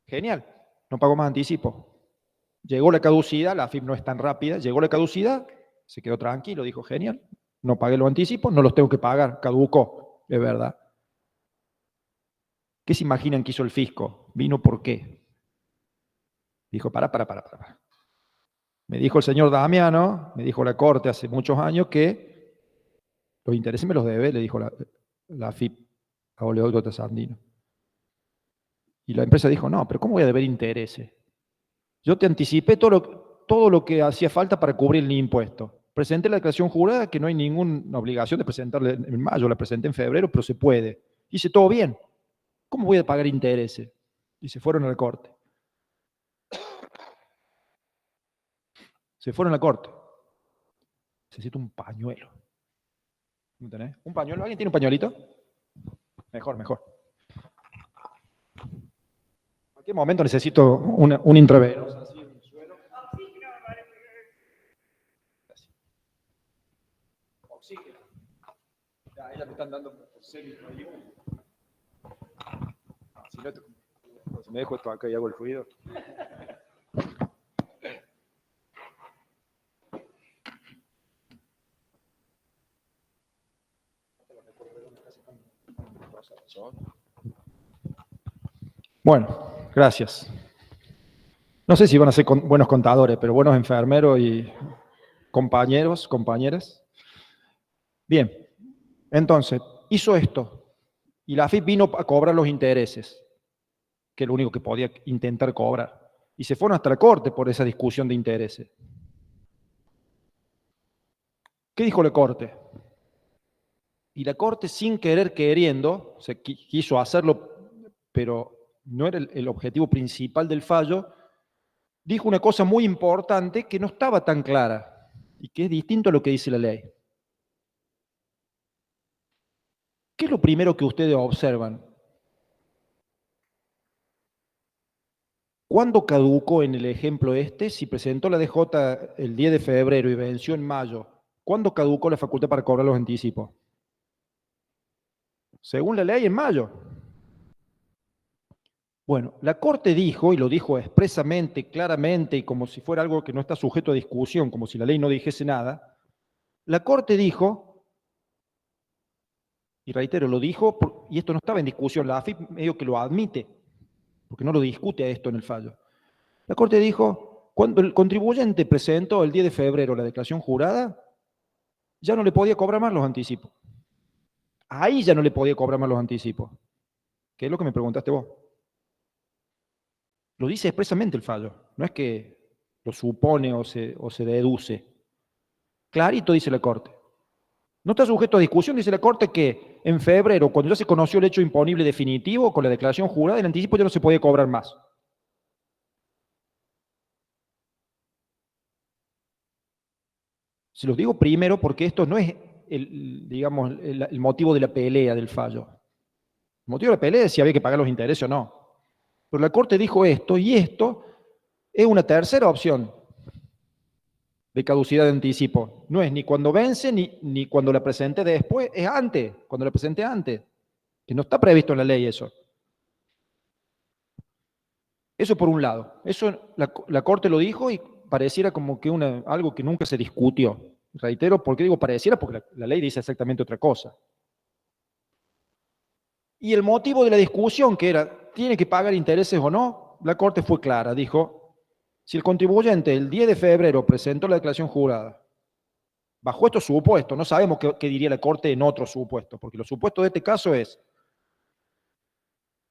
Genial, no pagó más anticipo. Llegó la caducidad, la AFIP no es tan rápida, llegó la caducidad, se quedó tranquilo, dijo, genial, no pagué los anticipos, no los tengo que pagar, caducó, es verdad. ¿Qué se imaginan que hizo el fisco? ¿Vino por qué? Dijo, para. Me dijo el señor Damiano, me dijo la Corte hace muchos años que los intereses me los debe, le dijo la AFIP a Oleoducto Sandino. Y la empresa dijo, no, pero ¿cómo voy a deber intereses? Yo te anticipé todo lo que hacía falta para cubrir el impuesto. Presenté la declaración jurada que no hay ninguna obligación de presentarla en mayo, la presenté en febrero, pero se puede. Hice todo bien. ¿Cómo voy a pagar intereses? Y se fueron a la Corte. Se fueron a la Corte. Necesito un pañuelo. ¿No tenés? ¿Un pañuelo? ¿Alguien tiene un pañuelito? Mejor. ¿En qué momento necesito un intravenoso? Oxígeno. Ya, ella me están dando serio. Si me dejo esto acá y hago el ruido. Bueno, gracias. No sé si van a ser buenos contadores, pero buenos enfermeros y compañeros, compañeras. Bien, entonces, hizo esto. Y la AFIP vino a cobrar los intereses, que es lo único que podía intentar cobrar. Y se fueron hasta la Corte por esa discusión de intereses. ¿Qué dijo la Corte? Y la Corte, sin querer queriendo, se quiso hacerlo, pero no era el objetivo principal del fallo, dijo una cosa muy importante que no estaba tan clara y que es distinto a lo que dice la ley. ¿Qué es lo primero que ustedes observan? ¿Cuándo caducó en el ejemplo este? Si presentó la DJ el 10 de febrero y venció en mayo, ¿cuándo caducó la facultad para cobrar los anticipos? Según la ley, en mayo. Bueno, la Corte dijo, y lo dijo expresamente, claramente, y como si fuera algo que no está sujeto a discusión, como si la ley no dijese nada, la Corte dijo, y reitero, lo dijo, y esto no estaba en discusión, la AFIP medio que lo admite, porque no lo discute a esto en el fallo. La Corte dijo, cuando el contribuyente presentó el 10 de febrero la declaración jurada, ya no le podía cobrar más los anticipos. Ahí ya no le podía cobrar más los anticipos. ¿Qué es lo que me preguntaste vos? Lo dice expresamente el fallo, no es que lo supone o se deduce. Clarito dice la Corte. No está sujeto a discusión, dice la Corte, que en febrero, cuando ya se conoció el hecho imponible definitivo, con la declaración jurada, el anticipo ya no se podía cobrar más. Se los digo primero porque esto no es digamos, el motivo de la pelea del fallo. El motivo de la pelea es si había que pagar los intereses o no. Pero la Corte dijo esto, y esto es una tercera opción de caducidad de anticipo. No es ni cuando vence, ni cuando la presente después, es antes, cuando la presente antes. Que no está previsto en la ley eso. Eso por un lado. Eso la Corte lo dijo y pareciera como que algo que nunca se discutió. Reitero, ¿por qué digo pareciera? Porque la ley dice exactamente otra cosa. Y el motivo de la discusión, que era, ¿tiene que pagar intereses o no? La Corte fue clara, dijo, Si el contribuyente el 10 de febrero presentó la declaración jurada, bajo estos supuestos, no sabemos qué diría la Corte en otros supuestos, porque los supuestos de este caso es,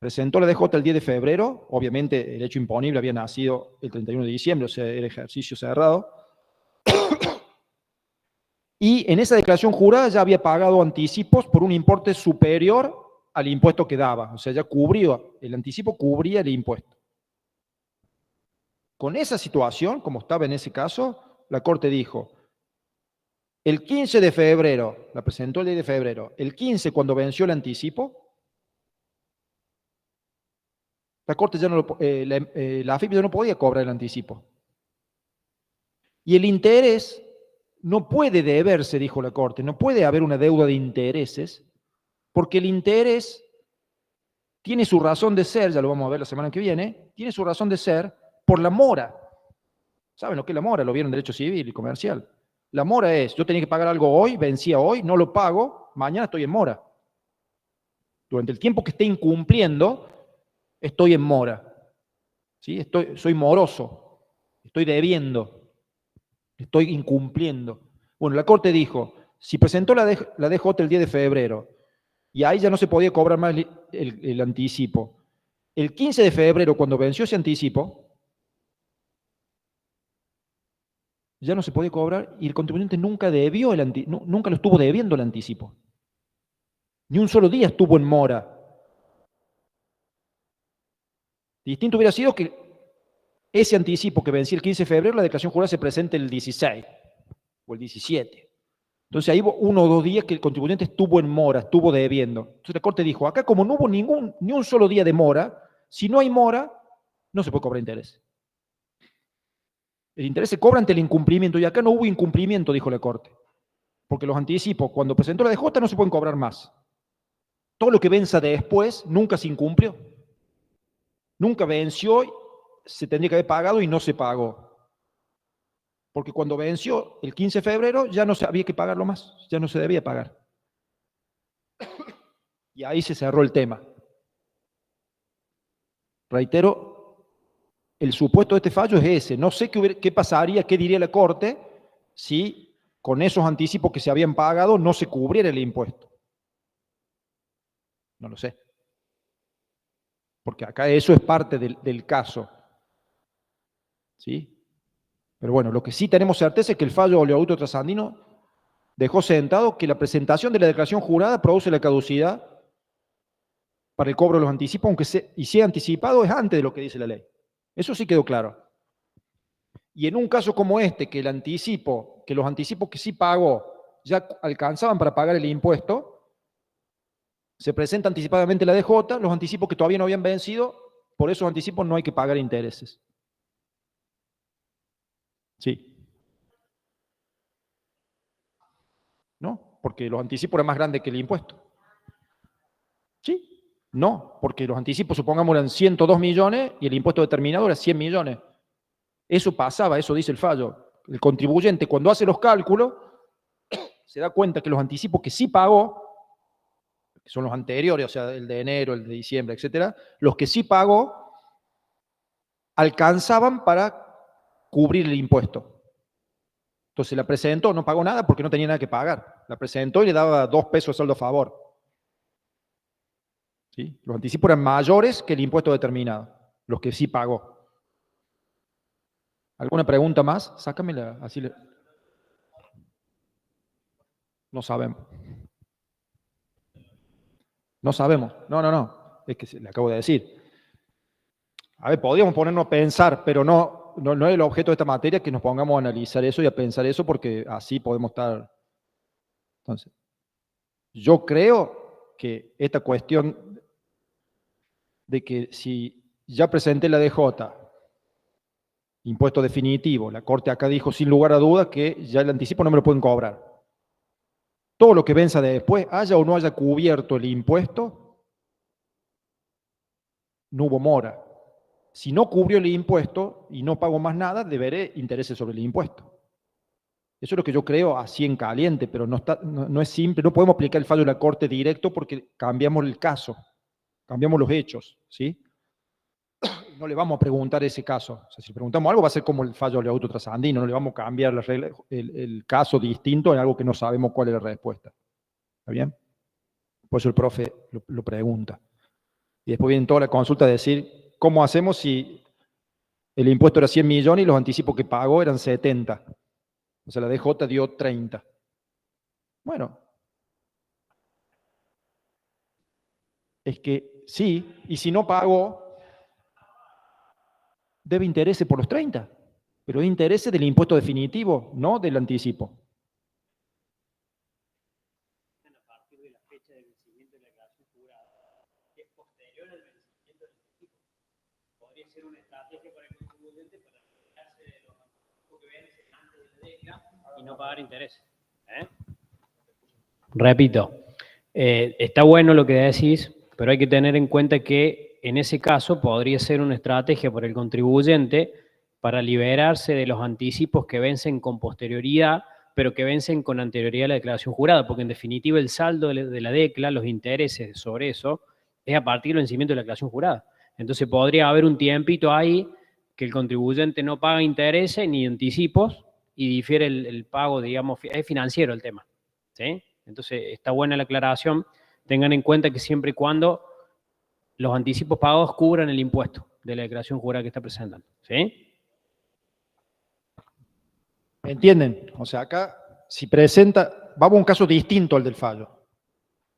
presentó la DJ el 10 de febrero, obviamente el hecho imponible había nacido el 31 de diciembre, o sea, era ejercicio cerrado, y en esa declaración jurada ya había pagado anticipos por un importe superior al impuesto que daba, o sea, ya el anticipo cubría el impuesto. Con esa situación, como estaba en ese caso, la Corte dijo, el 15 de febrero, la presentó el 10 de febrero, el 15 cuando venció el anticipo, la Corte ya no la AFIP ya no podía cobrar el anticipo. Y el interés no puede deberse, dijo la Corte, no puede haber una deuda de intereses, porque el interés tiene su razón de ser, ya lo vamos a ver la semana que viene, tiene su razón de ser por la mora. ¿Saben lo que es la mora? Lo vieron en derecho civil y comercial. La mora es, yo tenía que pagar algo hoy, vencía hoy, no lo pago, mañana estoy en mora. Durante el tiempo que esté incumpliendo, estoy en mora. ¿Sí? Soy moroso, estoy debiendo, estoy incumpliendo. Bueno, la Corte dijo, si presentó la DJ el 10 de febrero y ahí ya no se podía cobrar más el anticipo, el 15 de febrero, cuando venció ese anticipo, ya no se podía cobrar y el contribuyente nunca debió nunca lo estuvo debiendo el anticipo. Ni un solo día estuvo en mora. Distinto hubiera sido que ese anticipo que vencía el 15 de febrero, la declaración jurada se presente el 16 o el 17. Entonces ahí hubo 1 o 2 días que el contribuyente estuvo en mora, estuvo debiendo. Entonces la Corte dijo, acá como no hubo ni un solo día de mora, si no hay mora, no se puede cobrar interés. El interés se cobra ante el incumplimiento y acá no hubo incumplimiento, dijo la Corte. Porque los anticipos, cuando presentó la DJ, no se pueden cobrar más. Todo lo que venza después nunca se incumplió. Nunca venció, se tendría que haber pagado y no se pagó. Porque cuando venció el 15 de febrero ya no había que pagarlo más, ya no se debía pagar. Y ahí se cerró el tema. Reitero, el supuesto de este fallo es ese. No sé qué pasaría, qué diría la Corte si con esos anticipos que se habían pagado no se cubriera el impuesto. No lo sé. Porque acá eso es parte del caso. ¿Sí? Pero bueno, lo que sí tenemos certeza es que el fallo de oleoducto trasandino dejó sentado que la presentación de la declaración jurada produce la caducidad para el cobro de los anticipos, aunque sea anticipado, es antes de lo que dice la ley. Eso sí quedó claro. Y en un caso como este, que los anticipos que sí pagó ya alcanzaban para pagar el impuesto, se presenta anticipadamente la DJ, los anticipos que todavía no habían vencido, por esos anticipos no hay que pagar intereses. Sí. ¿No? Porque los anticipos eran más grandes que el impuesto. ¿Sí? No, porque los anticipos, supongamos, eran 102 millones y el impuesto determinado era 100 millones. Eso pasaba, eso dice el fallo. El contribuyente, cuando hace los cálculos, se da cuenta que los anticipos que sí pagó, que son los anteriores, o sea, el de enero, el de diciembre, etcétera, los que sí pagó, alcanzaban para cubrir el impuesto. Entonces la presentó, no pagó nada porque no tenía nada que pagar. La presentó y le daba 2 pesos de saldo a favor. ¿Sí? Los anticipos eran mayores que el impuesto determinado, los que sí pagó. ¿Alguna pregunta más? Sácamela, así le... No sabemos. No sabemos. No. Es que le acabo de decir. A ver, podríamos ponernos a pensar, pero no es el objeto de esta materia que nos pongamos a analizar eso y a pensar eso, porque así podemos estar. Entonces, yo creo que esta cuestión de que si ya presenté la DJ, impuesto definitivo, la Corte acá dijo sin lugar a dudas que ya el anticipo no me lo pueden cobrar. Todo lo que venza de después, haya o no haya cubierto el impuesto, no hubo mora. Si no cubrió el impuesto y no pago más nada, deberé intereses sobre el impuesto. Eso es lo que yo creo así en caliente, pero no es simple, no podemos aplicar el fallo de la Corte directo porque cambiamos el caso, cambiamos los hechos, ¿sí? no le vamos a preguntar ese caso. O sea, si le preguntamos algo va a ser como el fallo de auto trasandino, no le vamos a cambiar la regla, el caso distinto en algo que no sabemos cuál es la respuesta. ¿Está bien? Por eso el profe lo pregunta. Y después viene toda la consulta de decir, ¿cómo hacemos si el impuesto era 100 millones y los anticipos que pagó eran 70? O sea, la DJ dio 30. Bueno, es que sí, y si no pagó, debe intereses por los 30, pero intereses del impuesto definitivo, no del anticipo. A partir de la fecha de vencimiento de la declaración jurada, que es posterior al vencimiento del anticipo. Podría ser una estrategia para el contribuyente para liberarse de los anticipos que vencen antes de la decla y no pagar intereses. Repito, está bueno lo que decís, pero hay que tener en cuenta que en ese caso podría ser una estrategia para el contribuyente para liberarse de los anticipos que vencen con posterioridad, pero que vencen con anterioridad a la declaración jurada, porque en definitiva el saldo de la decla, los intereses sobre eso, es a partir del vencimiento de la declaración jurada. Entonces podría haber un tiempito ahí que el contribuyente no paga intereses ni anticipos y difiere el pago, digamos, es financiero el tema, ¿sí? Entonces está buena la aclaración. Tengan en cuenta que siempre y cuando los anticipos pagados cubran el impuesto de la declaración jurada que está presentando, ¿sí? ¿Entienden? O sea, acá, si presenta, vamos a un caso distinto al del fallo.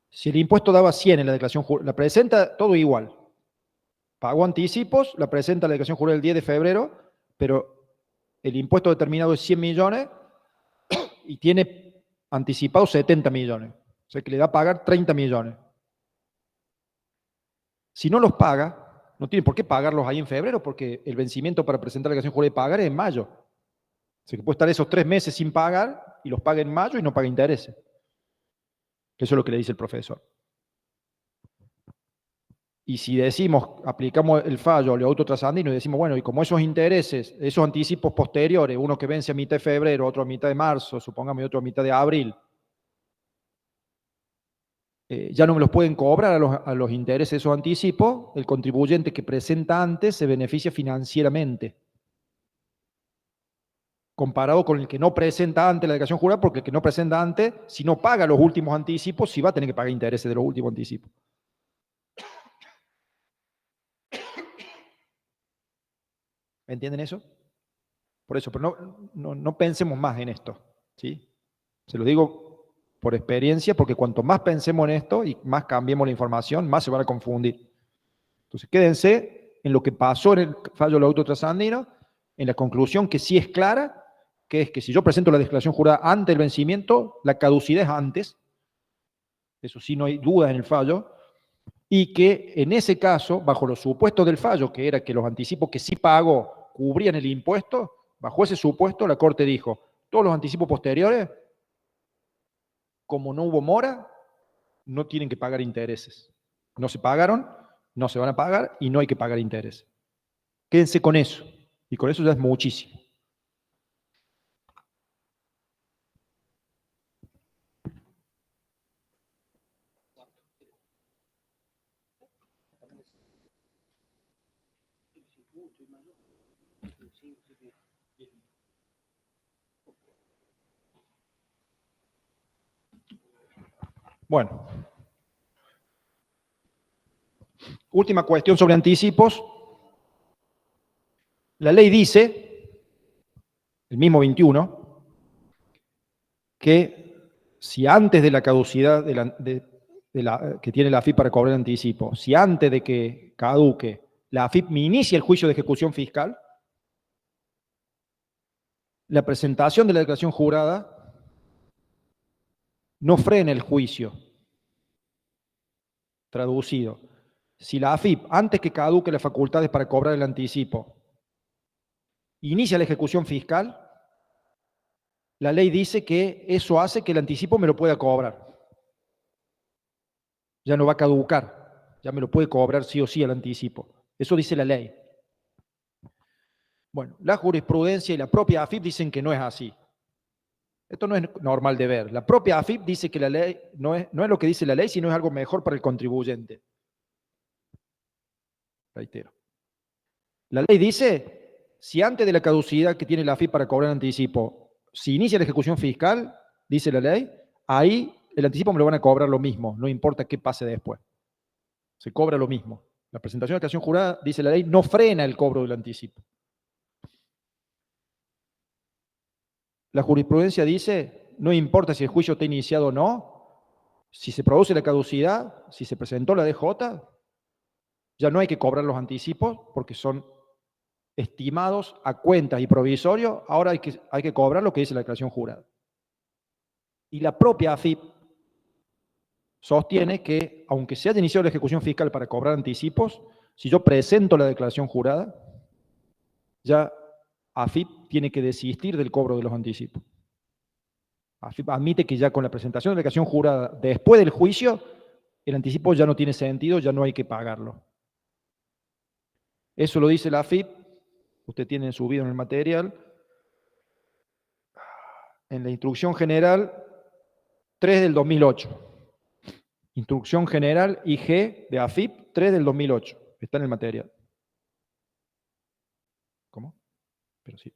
Si el impuesto daba 100 en la declaración jurada, la presenta todo igual. Pagó anticipos, la presenta la declaración jurada el 10 de febrero, pero el impuesto determinado es 100 millones y tiene anticipado 70 millones. O sea que le da a pagar 30 millones. Si no los paga, no tiene por qué pagarlos ahí en febrero, porque el vencimiento para presentar la declaración jurada y pagar es en mayo. O sea que puede estar esos 3 meses sin pagar y los paga en mayo y no paga intereses. Eso es lo que le dice el profesor. Y si decimos, aplicamos el fallo al auto trasandino y decimos, bueno, y como esos intereses, esos anticipos posteriores, uno que vence a mitad de febrero, otro a mitad de marzo, supongamos, y otro a mitad de abril, ya no me los pueden cobrar a los intereses de esos anticipos, el contribuyente que presenta antes se beneficia financieramente, comparado con el que no presenta antes la declaración jurada, porque el que no presenta antes, si no paga los últimos anticipos, sí va a tener que pagar intereses de los últimos anticipos. ¿Entienden eso? Por eso, pero no pensemos más en esto, ¿sí? Se lo digo por experiencia, porque cuanto más pensemos en esto y más cambiemos la información, más se van a confundir. Entonces, quédense en lo que pasó en el fallo del auto trasandino, en la conclusión que sí es clara, que es que si yo presento la declaración jurada antes del vencimiento, la caducidad es antes, eso sí no hay duda en el fallo, y que en ese caso, bajo los supuestos del fallo, que era que los anticipos que sí pagó cubrían el impuesto, bajo ese supuesto la Corte dijo, todos los anticipos posteriores, como no hubo mora, no tienen que pagar intereses. No se pagaron, no se van a pagar y no hay que pagar intereses. Quédense con eso, y con eso ya es muchísimo. Bueno, última cuestión sobre anticipos. La ley dice, el mismo 21, que si antes de la caducidad que tiene la AFIP para cobrar anticipo, si antes de que caduque la AFIP me inicia el juicio de ejecución fiscal, la presentación de la declaración jurada no frena el juicio. Traducido, si la AFIP, antes que caduque las facultades para cobrar el anticipo, inicia la ejecución fiscal, la ley dice que eso hace que el anticipo me lo pueda cobrar. Ya no va a caducar, ya me lo puede cobrar sí o sí el anticipo. Eso dice la ley. Bueno, la jurisprudencia y la propia AFIP dicen que no es así. Esto no es normal de ver. La propia AFIP dice que la ley no es lo que dice la ley, sino es algo mejor para el contribuyente. Reitero. La ley dice, si antes de la caducidad que tiene la AFIP para cobrar anticipo, si inicia la ejecución fiscal, dice la ley, ahí el anticipo me lo van a cobrar lo mismo, no importa qué pase después. Se cobra lo mismo. La presentación de declaración jurada, dice la ley, no frena el cobro del anticipo. La jurisprudencia dice, no importa si el juicio está iniciado o no, si se produce la caducidad, si se presentó la DJ, ya no hay que cobrar los anticipos porque son estimados a cuentas y provisorios, ahora hay que cobrar lo que dice la declaración jurada. Y la propia AFIP sostiene que, aunque se haya iniciado la ejecución fiscal para cobrar anticipos, si yo presento la declaración jurada, ya AFIP tiene que desistir del cobro de los anticipos. AFIP admite que ya con la presentación de la declaración jurada después del juicio, el anticipo ya no tiene sentido, ya no hay que pagarlo. Eso lo dice la AFIP, usted tiene subido en el material, en la Instrucción General 3 del 2008. Instrucción General IG de AFIP 3 del 2008. Está en el material. ¿Cómo? Pero sí.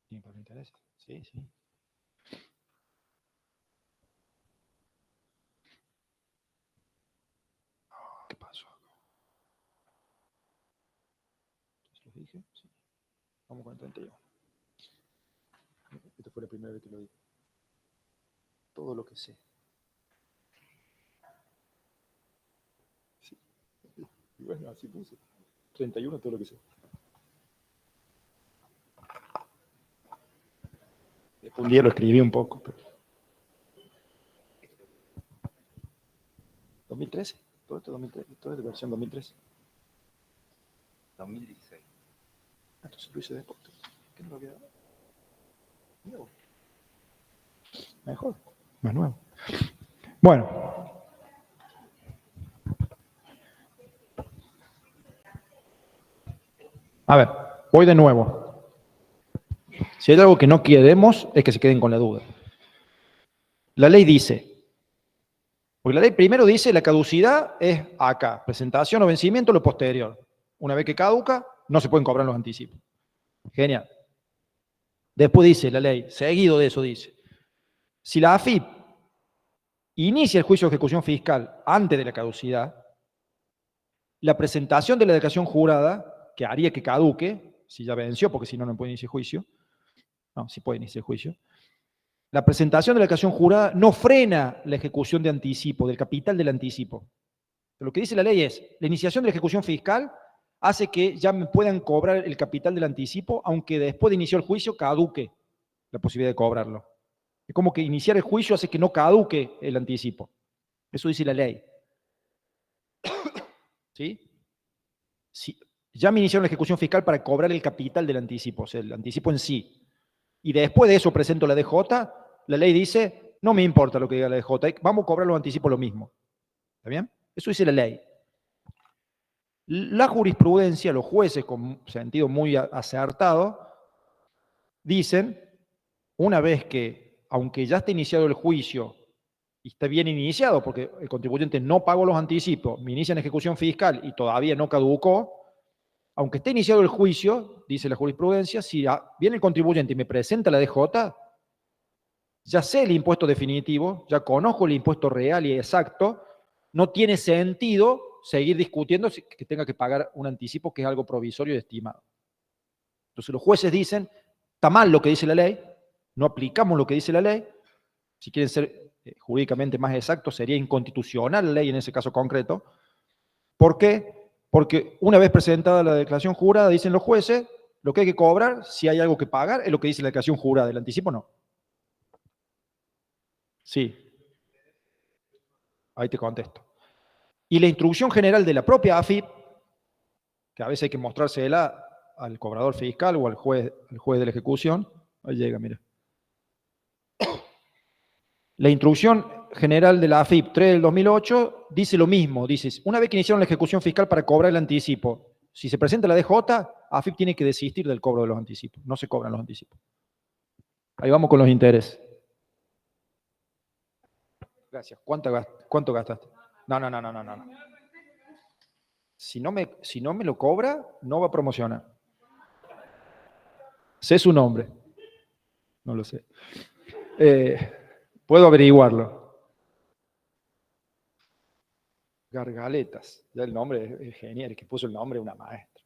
¿Tiene para interés? Sí, sí. ¿Qué pasó? ¿Lo dije? Sí. Vamos con el 31. Esta fue la primera vez que lo dije. Todo lo que sé. Sí. Y bueno, así puse. 31, todo lo que sé. Después un día lo escribí un poco. Pero... 2013. Todo esto 2013. Todo es de versión 2013. 2016. Entonces lo hice después. ¿Qué no lo había dado? Nuevo. Mejor. Más nuevo. Bueno. A ver, voy de nuevo. Si hay algo que no queremos, es que se queden con la duda. La ley dice, porque la ley primero dice la caducidad es acá, presentación o vencimiento, lo posterior. Una vez que caduca, no se pueden cobrar los anticipos. Genial. Después dice la ley, seguido de eso dice, si la AFIP inicia el juicio de ejecución fiscal antes de la caducidad, la presentación de la declaración jurada, que haría que caduque, si ya venció, porque si no, no puede iniciar juicio, no, sí puede iniciar juicio, la presentación de la declaración jurada no frena la ejecución de anticipo, del capital del anticipo. Lo que dice la ley es, la iniciación de la ejecución fiscal hace que ya me puedan cobrar el capital del anticipo, aunque después de iniciar el juicio caduque la posibilidad de cobrarlo. Es como que iniciar el juicio hace que no caduque el anticipo. Eso dice la ley. ¿Sí? Sí. Ya me iniciaron la ejecución fiscal para cobrar el capital del anticipo, o sea, el anticipo en sí. Y después de eso presento la DJ, la ley dice, no me importa lo que diga la DJ, vamos a cobrar los anticipos lo mismo. ¿Está bien? Eso dice la ley. La jurisprudencia, los jueces con sentido muy acertado, dicen, una vez que, aunque ya esté iniciado el juicio, y está bien iniciado, porque el contribuyente no pagó los anticipos, me inician ejecución fiscal y todavía no caducó, aunque esté iniciado el juicio, dice la jurisprudencia, si viene el contribuyente y me presenta la DJ, ya sé el impuesto definitivo, ya conozco el impuesto real y exacto, no tiene sentido seguir discutiendo que tenga que pagar un anticipo que es algo provisorio y estimado. Entonces los jueces dicen, está mal lo que dice la ley, no aplicamos lo que dice la ley, si quieren ser jurídicamente más exactos, sería inconstitucional la ley en ese caso concreto. ¿Por qué? Porque una vez presentada la declaración jurada, dicen los jueces, lo que hay que cobrar, si hay algo que pagar, es lo que dice la declaración jurada, el anticipo no. Sí. Ahí te contesto. Y la instrucción general de la propia AFIP, que a veces hay que mostrársela al cobrador fiscal o al juez de la ejecución, ahí llega, mira. La instrucción general de la AFIP 3 del 2008 dice lo mismo, dice, una vez que iniciaron la ejecución fiscal para cobrar el anticipo, si se presenta la DJ, AFIP tiene que desistir del cobro de los anticipos, no se cobran los anticipos. Ahí vamos con los intereses. Gracias. ¿Cuánto gastaste? No. Si no me lo cobra, no va a promocionar. Sé su nombre. No lo sé. Puedo averiguarlo. Gargaletas. Ya el nombre es genial. El que puso el nombre es una maestra.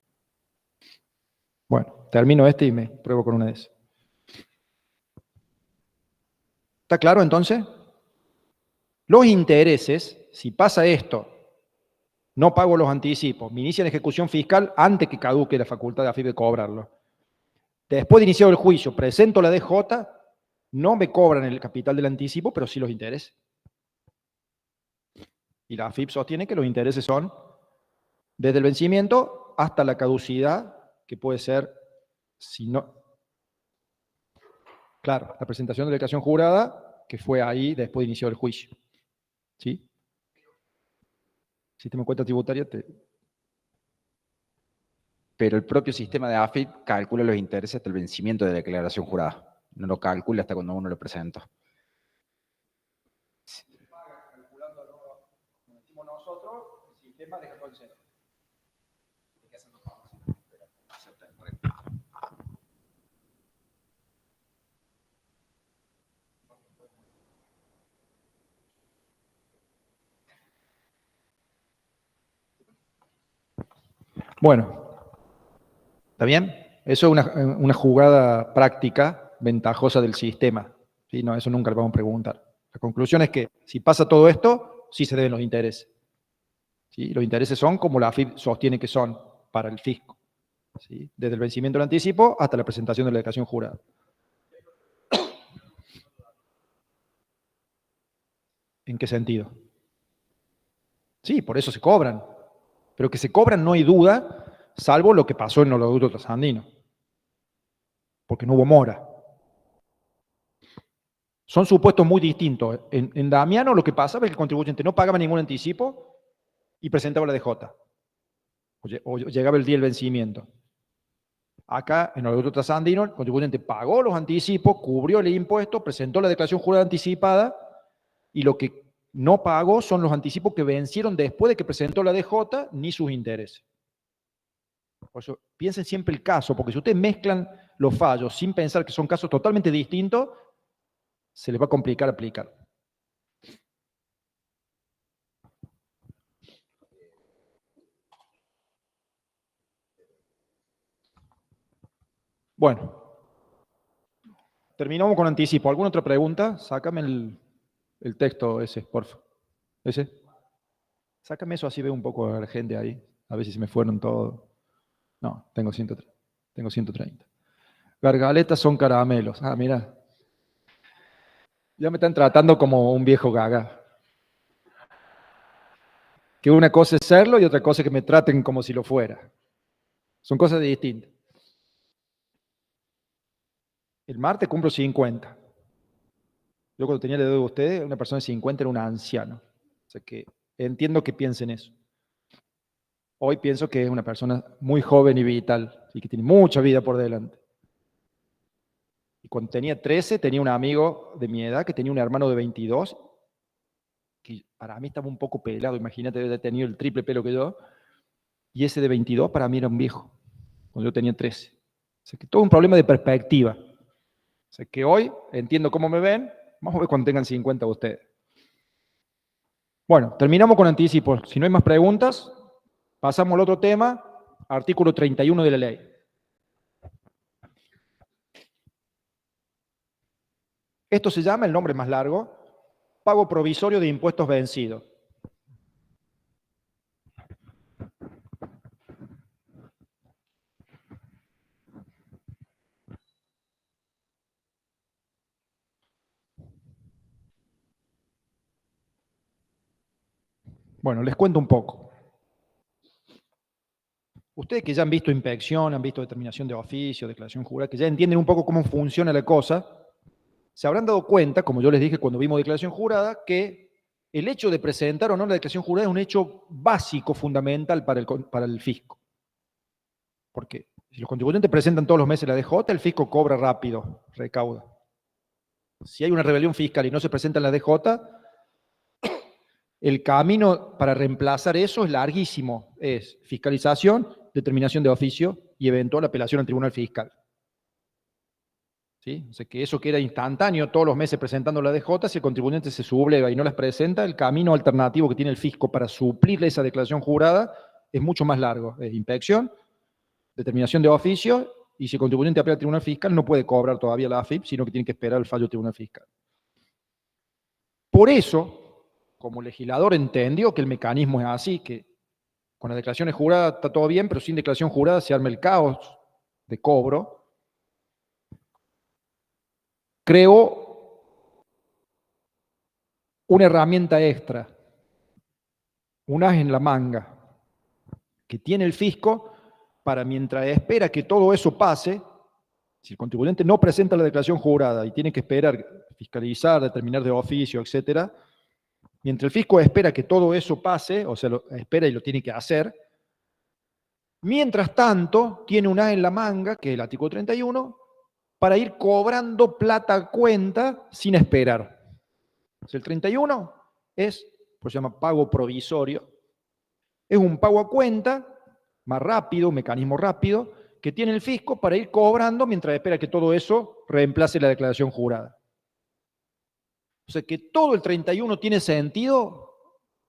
Bueno, termino y me pruebo con una de esas. ¿Está claro entonces? Los intereses, si pasa esto, no pago los anticipos, me inician ejecución fiscal antes que caduque la facultad de AFIP de cobrarlo. Después de iniciado el juicio, presento la DJ, no me cobran el capital del anticipo, pero sí los intereses. Y la AFIP sostiene que los intereses son desde el vencimiento hasta la caducidad, que puede ser, si no... Claro, la presentación de la declaración jurada, que fue ahí después de iniciado el juicio. ¿Sí? Sistema de cuenta tributaria Pero el propio sistema de AFIP calcula los intereses hasta el vencimiento de la declaración jurada. No lo calcula hasta cuando uno lo presenta. Como decimos nosotros, el sistema deja todo en cero. Bueno, ¿está bien? Eso es una jugada práctica, ventajosa del sistema. ¿Sí? No, eso nunca le vamos a preguntar. La conclusión es que si pasa todo esto, sí se deben los intereses. ¿Sí? Los intereses son como la AFIP sostiene que son para el fisco. ¿Sí? Desde el vencimiento del anticipo hasta la presentación de la declaración jurada. ¿En qué sentido? Sí, por eso se cobran. Pero que se cobran no hay duda, salvo lo que pasó en el oleoducto trasandino. Porque no hubo mora. Son supuestos muy distintos. En Damiano lo que pasaba es que el contribuyente no pagaba ningún anticipo y presentaba la DJ. O llegaba el día del vencimiento. Acá, en el oleoducto trasandino, el contribuyente pagó los anticipos, cubrió el impuesto, presentó la declaración jurada anticipada y lo que no pagó son los anticipos que vencieron después de que presentó la DJ ni sus intereses. Por eso, piensen siempre el caso, porque si ustedes mezclan los fallos sin pensar que son casos totalmente distintos, se les va a complicar aplicar. Bueno, terminamos con anticipo. ¿Alguna otra pregunta? Sácame el texto ese, por favor. ¿Ese? Sácame eso, así veo un poco a la gente ahí. A ver si se me fueron todos. No, tengo 130. Tengo 130. Gargaletas son caramelos. Ah, mira. Ya me están tratando como un viejo gaga. Que una cosa es serlo y otra cosa es que me traten como si lo fuera. Son cosas distintas. El martes cumplo 50. Yo cuando tenía la edad de ustedes, una persona de 50 era un anciano. O sea que entiendo que piensen eso. Hoy pienso que es una persona muy joven y vital y que tiene mucha vida por delante. Y cuando tenía 13, tenía un amigo de mi edad que tenía un hermano de 22, que para mí estaba un poco pelado, imagínate, debe haber tenido el triple pelo que yo, y ese de 22 para mí era un viejo, cuando yo tenía 13. O sea que todo un problema de perspectiva. O sea que hoy entiendo cómo me ven, vamos a ver cuando tengan 50 ustedes. Bueno, terminamos con anticipos. Si no hay más preguntas, pasamos al otro tema, artículo 31 de la ley. Esto se llama, el nombre más largo, pago provisorio de impuestos vencidos. Bueno, les cuento un poco. Ustedes que ya han visto inspección, han visto determinación de oficio, declaración jurada, que ya entienden un poco cómo funciona la cosa, se habrán dado cuenta, como yo les dije cuando vimos declaración jurada, que el hecho de presentar o no la declaración jurada es un hecho básico, fundamental para el fisco. Porque si los contribuyentes presentan todos los meses la DJ, el fisco cobra rápido, recauda. Si hay una rebelión fiscal y no se presenta en la DJ, El camino para reemplazar eso es larguísimo. Es fiscalización, determinación de oficio y eventual apelación al tribunal fiscal. ¿Sí? O sea, que eso que era instantáneo todos los meses presentando la DJ, si el contribuyente se subleva y no las presenta, el camino alternativo que tiene el fisco para suplirle esa declaración jurada es mucho más largo. Es inspección, determinación de oficio, y si el contribuyente apela al tribunal fiscal no puede cobrar todavía la AFIP, sino que tiene que esperar el fallo del tribunal fiscal. Por eso, como legislador entendió que el mecanismo es así, que con las declaraciones juradas está todo bien, pero sin declaración jurada se arma el caos de cobro, creó una herramienta extra, un as en la manga, que tiene el fisco para, mientras espera que todo eso pase, si el contribuyente no presenta la declaración jurada y tiene que esperar, fiscalizar, determinar de oficio, etc., mientras el fisco espera que todo eso pase, o sea, lo espera y lo tiene que hacer, mientras tanto, tiene un as en la manga, que es el artículo 31, para ir cobrando plata a cuenta sin esperar. O sea, el 31 es, pues se llama pago provisorio, es un pago a cuenta más rápido, un mecanismo rápido, que tiene el fisco para ir cobrando mientras espera que todo eso reemplace la declaración jurada. O sea que todo el 31 tiene sentido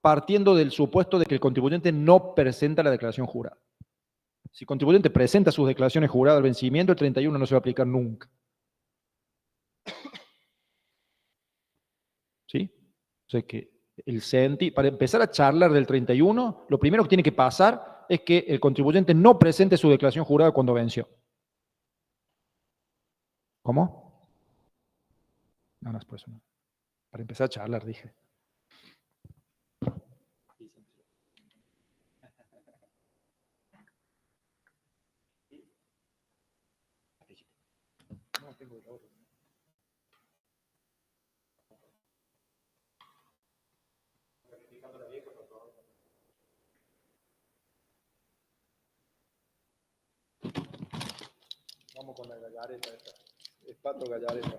partiendo del supuesto de que el contribuyente no presenta la declaración jurada. Si el contribuyente presenta sus declaraciones juradas al vencimiento, el 31 no se va a aplicar nunca. ¿Sí? O sea que para empezar a charlar del 31, lo primero que tiene que pasar es que el contribuyente no presente su declaración jurada cuando venció. ¿Cómo? No es por eso. No. Para empezar a charlar, dije. No tengo el orden. Vamos con la gallareta esta. Es Pato Gallareta.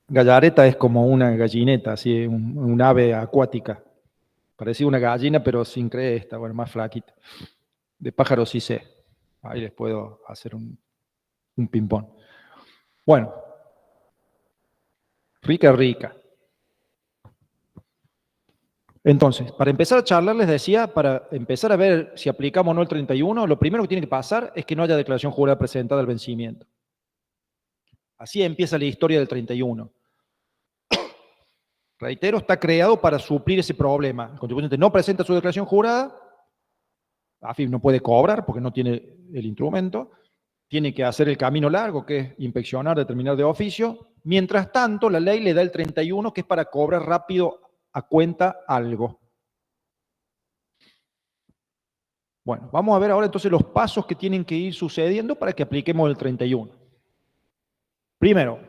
Gallareta es como una gallineta, así, un ave acuática. Parecía una gallina, pero sin cresta, bueno, más flaquita. De pájaros sí sé. Ahí les puedo hacer un ping-pong. Bueno. Rica. Entonces, para empezar a charlar, les decía, para empezar a ver si aplicamos o no el 31, lo primero que tiene que pasar es que no haya declaración jurada presentada al vencimiento. Así empieza la historia del 31. Reitero, está creado para suplir ese problema. El contribuyente no presenta su declaración jurada, AFIP no puede cobrar porque no tiene el instrumento, tiene que hacer el camino largo, que es inspeccionar, determinar de oficio. Mientras tanto, la ley le da el 31, que es para cobrar rápido a cuenta algo. Bueno, vamos a ver ahora entonces los pasos que tienen que ir sucediendo para que apliquemos el 31. Primero,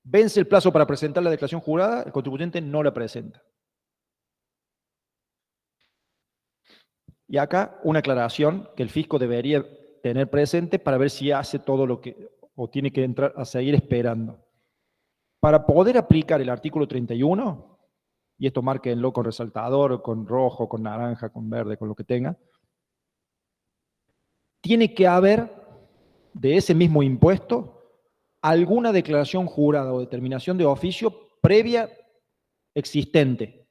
vence el plazo para presentar la declaración jurada, el contribuyente no la presenta. Y acá una aclaración que el fisco debería tener presente para ver si hace todo lo que, o tiene que entrar a seguir esperando. Para poder aplicar el artículo 31, y esto márquenlo con resaltador, con rojo, con naranja, con verde, con lo que tenga, tiene que haber de ese mismo impuesto alguna declaración jurada o determinación de oficio previa existente.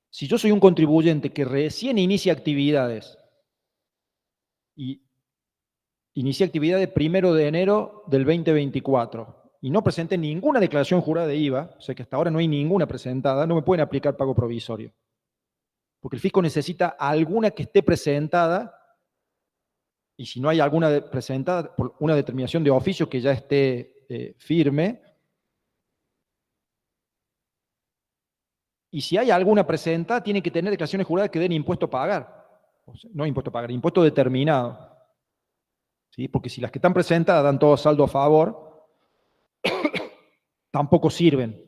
Si yo soy un contribuyente que recién inicia actividades y inicia actividades 1 de enero del 2024 y no presenté ninguna declaración jurada de IVA, o sea que hasta ahora no hay ninguna presentada, no me pueden aplicar pago provisorio. Porque el fisco necesita alguna que esté presentada, y si no hay alguna presentada, por una determinación de oficio que ya esté firme. Y si hay alguna presentada, tiene que tener declaraciones juradas que den impuesto a pagar. O sea, no impuesto a pagar, impuesto determinado. ¿Sí? Porque si las que están presentadas dan todo saldo a favor, tampoco sirven.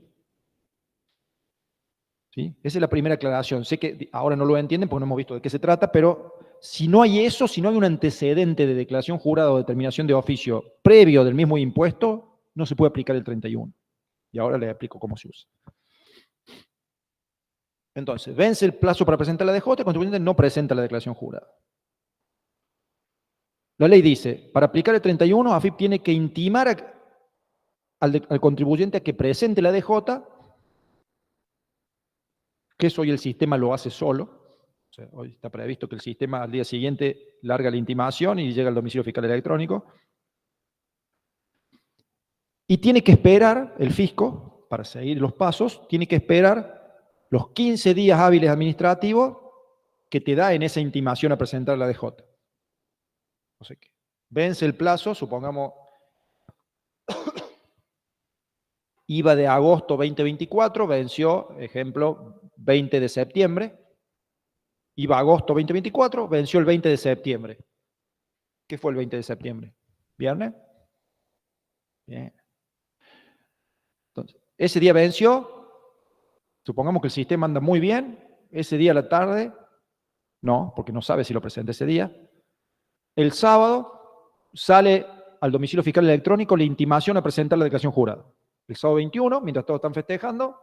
¿Sí? Esa es la primera aclaración. Sé que ahora no lo entienden porque no hemos visto de qué se trata, pero si no hay eso, si no hay un antecedente de declaración jurada o determinación de oficio previo del mismo impuesto, no se puede aplicar el 31. Y ahora les explico cómo se usa. Entonces, vence el plazo para presentar la DJ, el contribuyente no presenta la declaración jurada. La ley dice, para aplicar el 31, AFIP tiene que intimar al contribuyente a que presente la DJ, que eso hoy el sistema lo hace solo. O sea, hoy está previsto que el sistema al día siguiente larga la intimación y llega al domicilio fiscal electrónico. Y tiene que esperar, el fisco, para seguir los pasos, tiene que esperar los 15 días hábiles administrativos que te da en esa intimación a presentar la DJ. O sea que vence el plazo, supongamos, IVA de agosto 2024, venció, ejemplo, 20 de septiembre. IVA agosto 2024, venció el 20 de septiembre. ¿Qué fue el 20 de septiembre? ¿Viernes? Bien. Entonces, ese día venció, supongamos que el sistema anda muy bien, ese día a la tarde, no, porque no sabe si lo presenta ese día. El sábado sale al domicilio fiscal electrónico la intimación a presentar la declaración jurada. El sábado 21, mientras todos están festejando,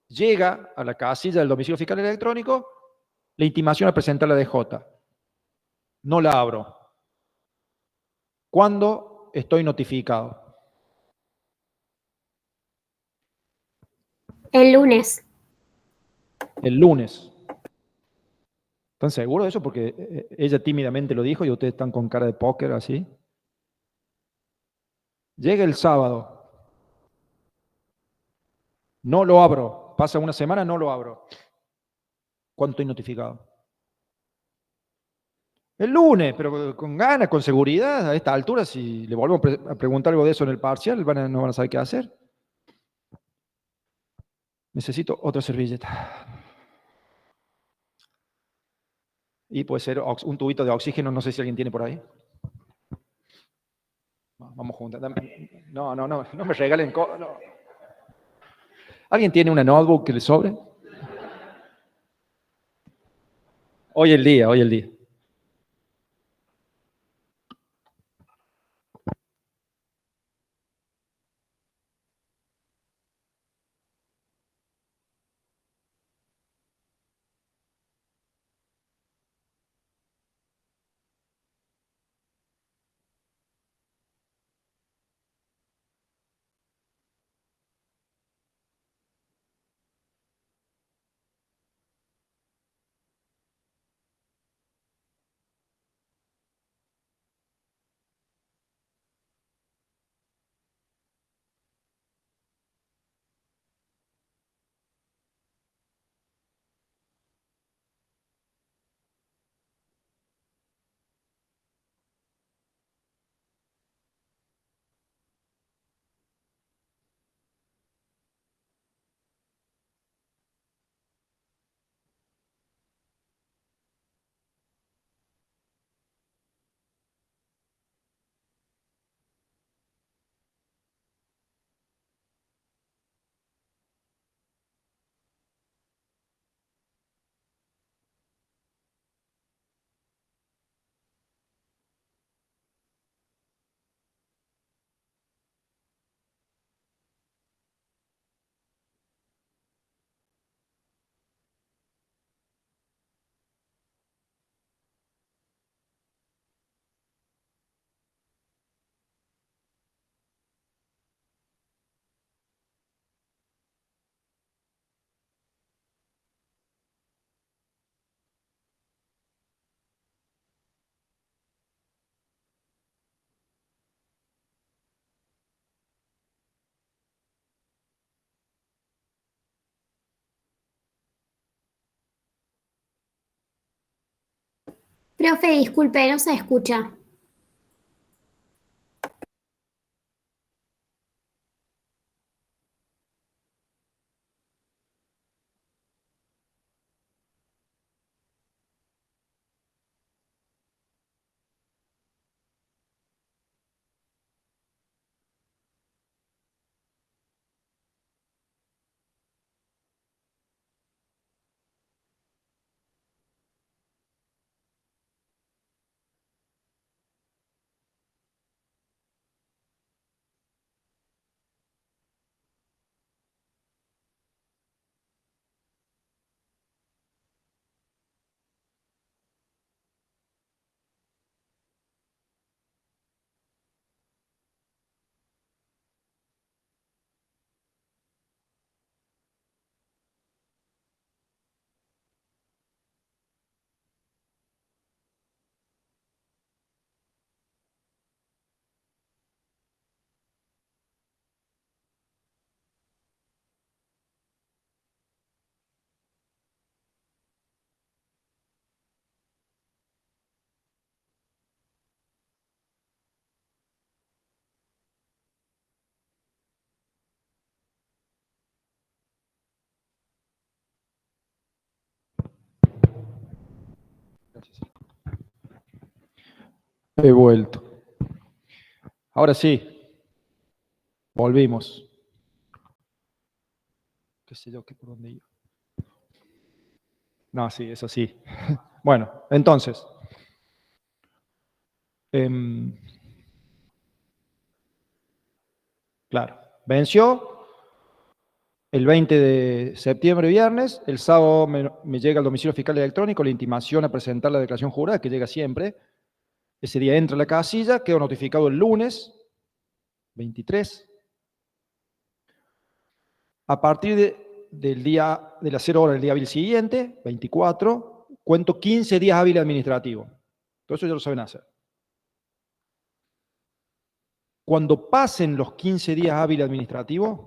llega a la casilla del domicilio fiscal electrónico la intimación a presentar la DJ. No la abro. ¿Cuándo estoy notificado? El lunes. El lunes. ¿Están seguros de eso? Porque ella tímidamente lo dijo y ustedes están con cara de póker así. Llega el sábado. No lo abro. Pasa una semana, no lo abro. ¿Cuándo estoy notificado? El lunes, pero con ganas, con seguridad, a esta altura, si le volvemos a preguntar algo de eso en el parcial, no van a saber qué hacer. Necesito otra servilleta. Y puede ser un tubito de oxígeno, no sé si alguien tiene por ahí. Vamos juntos. No me regalen. No. ¿Alguien tiene una notebook que le sobre? Hoy el día, hoy el día. Profe, disculpe, no se escucha. He vuelto. Ahora sí, volvimos. ¿Qué sé yo? ¿Por dónde iba? No, sí, eso sí. Bueno, entonces. Claro, venció el 20 de septiembre, viernes. El sábado me llega al domicilio fiscal electrónico la intimación a presentar la declaración jurada, que llega siempre. Ese día entra a la casilla, quedo notificado el lunes 23. A partir del día, de las 0 horas del día hábil siguiente, 24, cuento 15 días hábiles administrativos. Todo eso ya lo saben hacer. Cuando pasen los 15 días hábiles administrativos,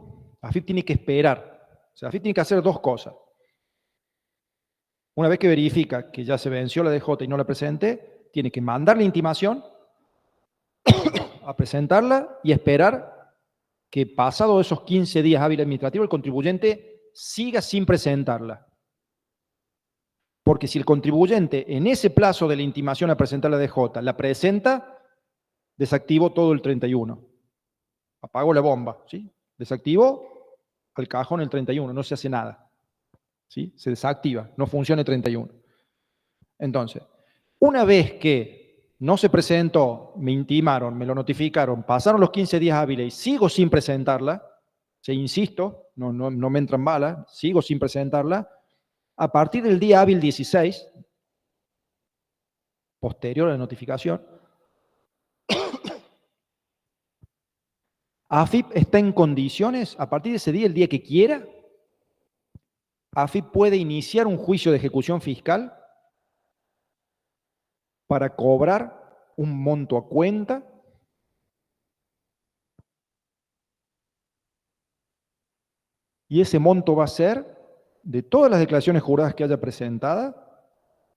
AFIP tiene que esperar. O sea, AFIP tiene que hacer dos cosas. Una vez que verifica que ya se venció la DJ y no la presente, tiene que mandar la intimación a presentarla y esperar que pasados esos 15 días hábiles administrativos el contribuyente siga sin presentarla. Porque si el contribuyente en ese plazo de la intimación a presentar la DJ la presenta, desactivó todo el 31. Apagó la bomba, ¿sí? Desactivó al cajón el 31, no se hace nada. ¿Sí? Se desactiva, no funciona el 31. Entonces, una vez que no se presentó, me intimaron, me lo notificaron, pasaron los 15 días hábiles y sigo sin presentarla, insisto, no me entran balas, sigo sin presentarla, a partir del día hábil 16, posterior a la notificación, AFIP está en condiciones, a partir de ese día, el día que quiera, AFIP puede iniciar un juicio de ejecución fiscal para cobrar un monto a cuenta y ese monto va a ser de todas las declaraciones juradas que haya presentadas,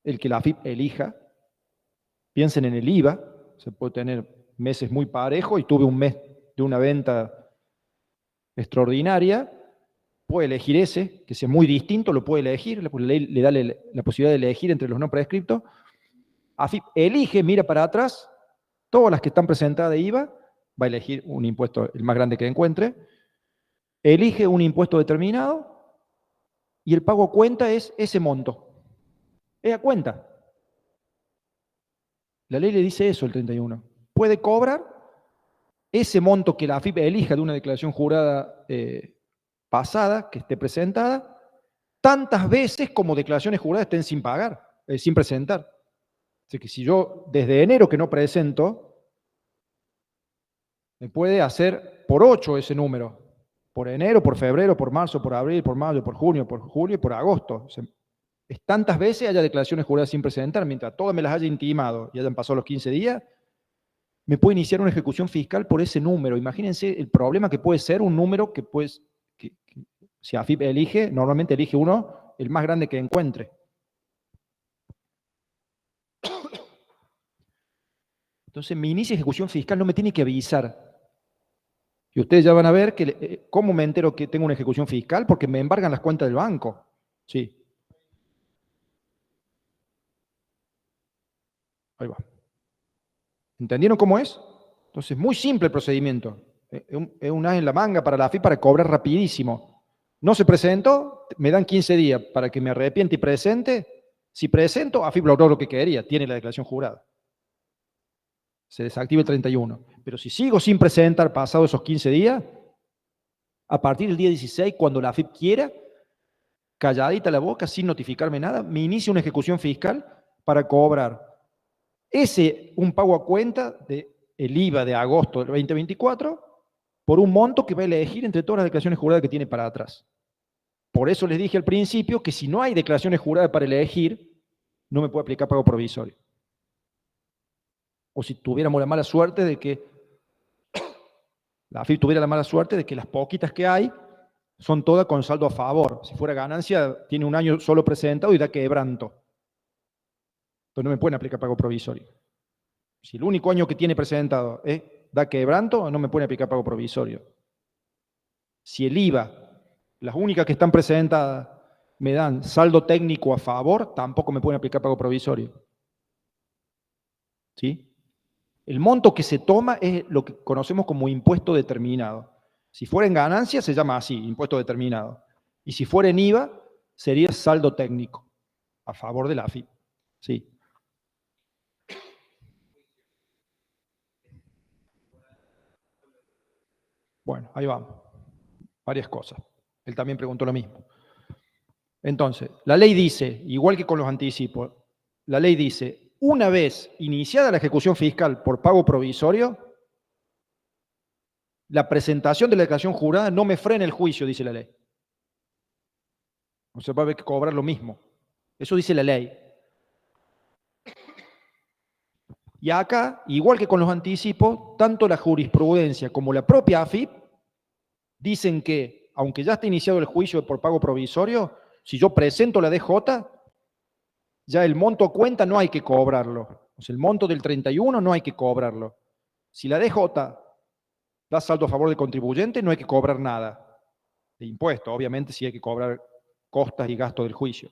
el que la AFIP elija. Piensen en el IVA, se puede tener meses muy parejos y tuve un mes de una venta extraordinaria, puede elegir ese, que sea muy distinto, lo puede elegir, la ley le da la posibilidad de elegir entre los no prescriptos. AFIP elige, mira para atrás, todas las que están presentadas de IVA, va a elegir un impuesto el más grande que encuentre, elige un impuesto determinado y el pago a cuenta es ese monto. Es a cuenta. La ley le dice eso el 31. Puede cobrar ese monto que la AFIP elija de una declaración jurada pasada, que esté presentada, tantas veces como declaraciones juradas estén sin pagar, sin presentar. Así que si yo desde enero que no presento, me puede hacer por 8 ese número. Por enero, por febrero, por marzo, por abril, por mayo, por junio, por julio y por agosto. O sea, es tantas veces haya declaraciones juradas sin presentar, mientras todas me las haya intimado y hayan pasado los 15 días, me puede iniciar una ejecución fiscal por ese número. Imagínense el problema que puede ser un número que si AFIP elige, normalmente elige uno, el más grande que encuentre. Entonces, mi inicio de ejecución fiscal no me tiene que avisar. Y ustedes ya van a ver que, ¿cómo me entero que tengo una ejecución fiscal? Porque me embargan las cuentas del banco. Sí. Ahí va. ¿Entendieron cómo es? Entonces, muy simple el procedimiento. Es un as en la manga para la AFIP para cobrar rapidísimo. No se presentó, me dan 15 días para que me arrepiente y presente. Si presento, AFIP logró lo que quería, tiene la declaración jurada. Se desactiva el 31. Pero si sigo sin presentar pasado esos 15 días, a partir del día 16, cuando la AFIP quiera, calladita la boca, sin notificarme nada, me inicia una ejecución fiscal para cobrar un pago a cuenta del IVA de agosto del 2024 por un monto que va a elegir entre todas las declaraciones juradas que tiene para atrás. Por eso les dije al principio que si no hay declaraciones juradas para elegir, no me puede aplicar pago provisorio. O si tuviéramos la mala suerte de que la AFIP tuviera la mala suerte de que las poquitas que hay son todas con saldo a favor. Si fuera ganancia, tiene un año solo presentado y da quebranto. Entonces no me pueden aplicar pago provisorio. Si el único año que tiene presentado da quebranto, no me pueden aplicar pago provisorio. Si el IVA, las únicas que están presentadas, me dan saldo técnico a favor, tampoco me pueden aplicar pago provisorio. ¿Sí? El monto que se toma es lo que conocemos como impuesto determinado. Si fuera en ganancia se llama así, impuesto determinado. Y si fuera en IVA sería saldo técnico, a favor de la AFIP. Sí. Bueno, ahí vamos. Varias cosas. Él también preguntó lo mismo. Entonces, la ley dice, igual que con los anticipos, la ley dice, una vez iniciada la ejecución fiscal por pago provisorio, la presentación de la declaración jurada no me frena el juicio, dice la ley. O sea, va a haber que cobrar lo mismo. Eso dice la ley. Y acá, igual que con los anticipos, tanto la jurisprudencia como la propia AFIP dicen que, aunque ya está iniciado el juicio por pago provisorio, si yo presento la DJ, ya el monto a cuenta no hay que cobrarlo. O sea, el monto del 31 no hay que cobrarlo. Si la DJ da saldo a favor del contribuyente, no hay que cobrar nada de impuesto. Obviamente sí hay que cobrar costas y gastos del juicio.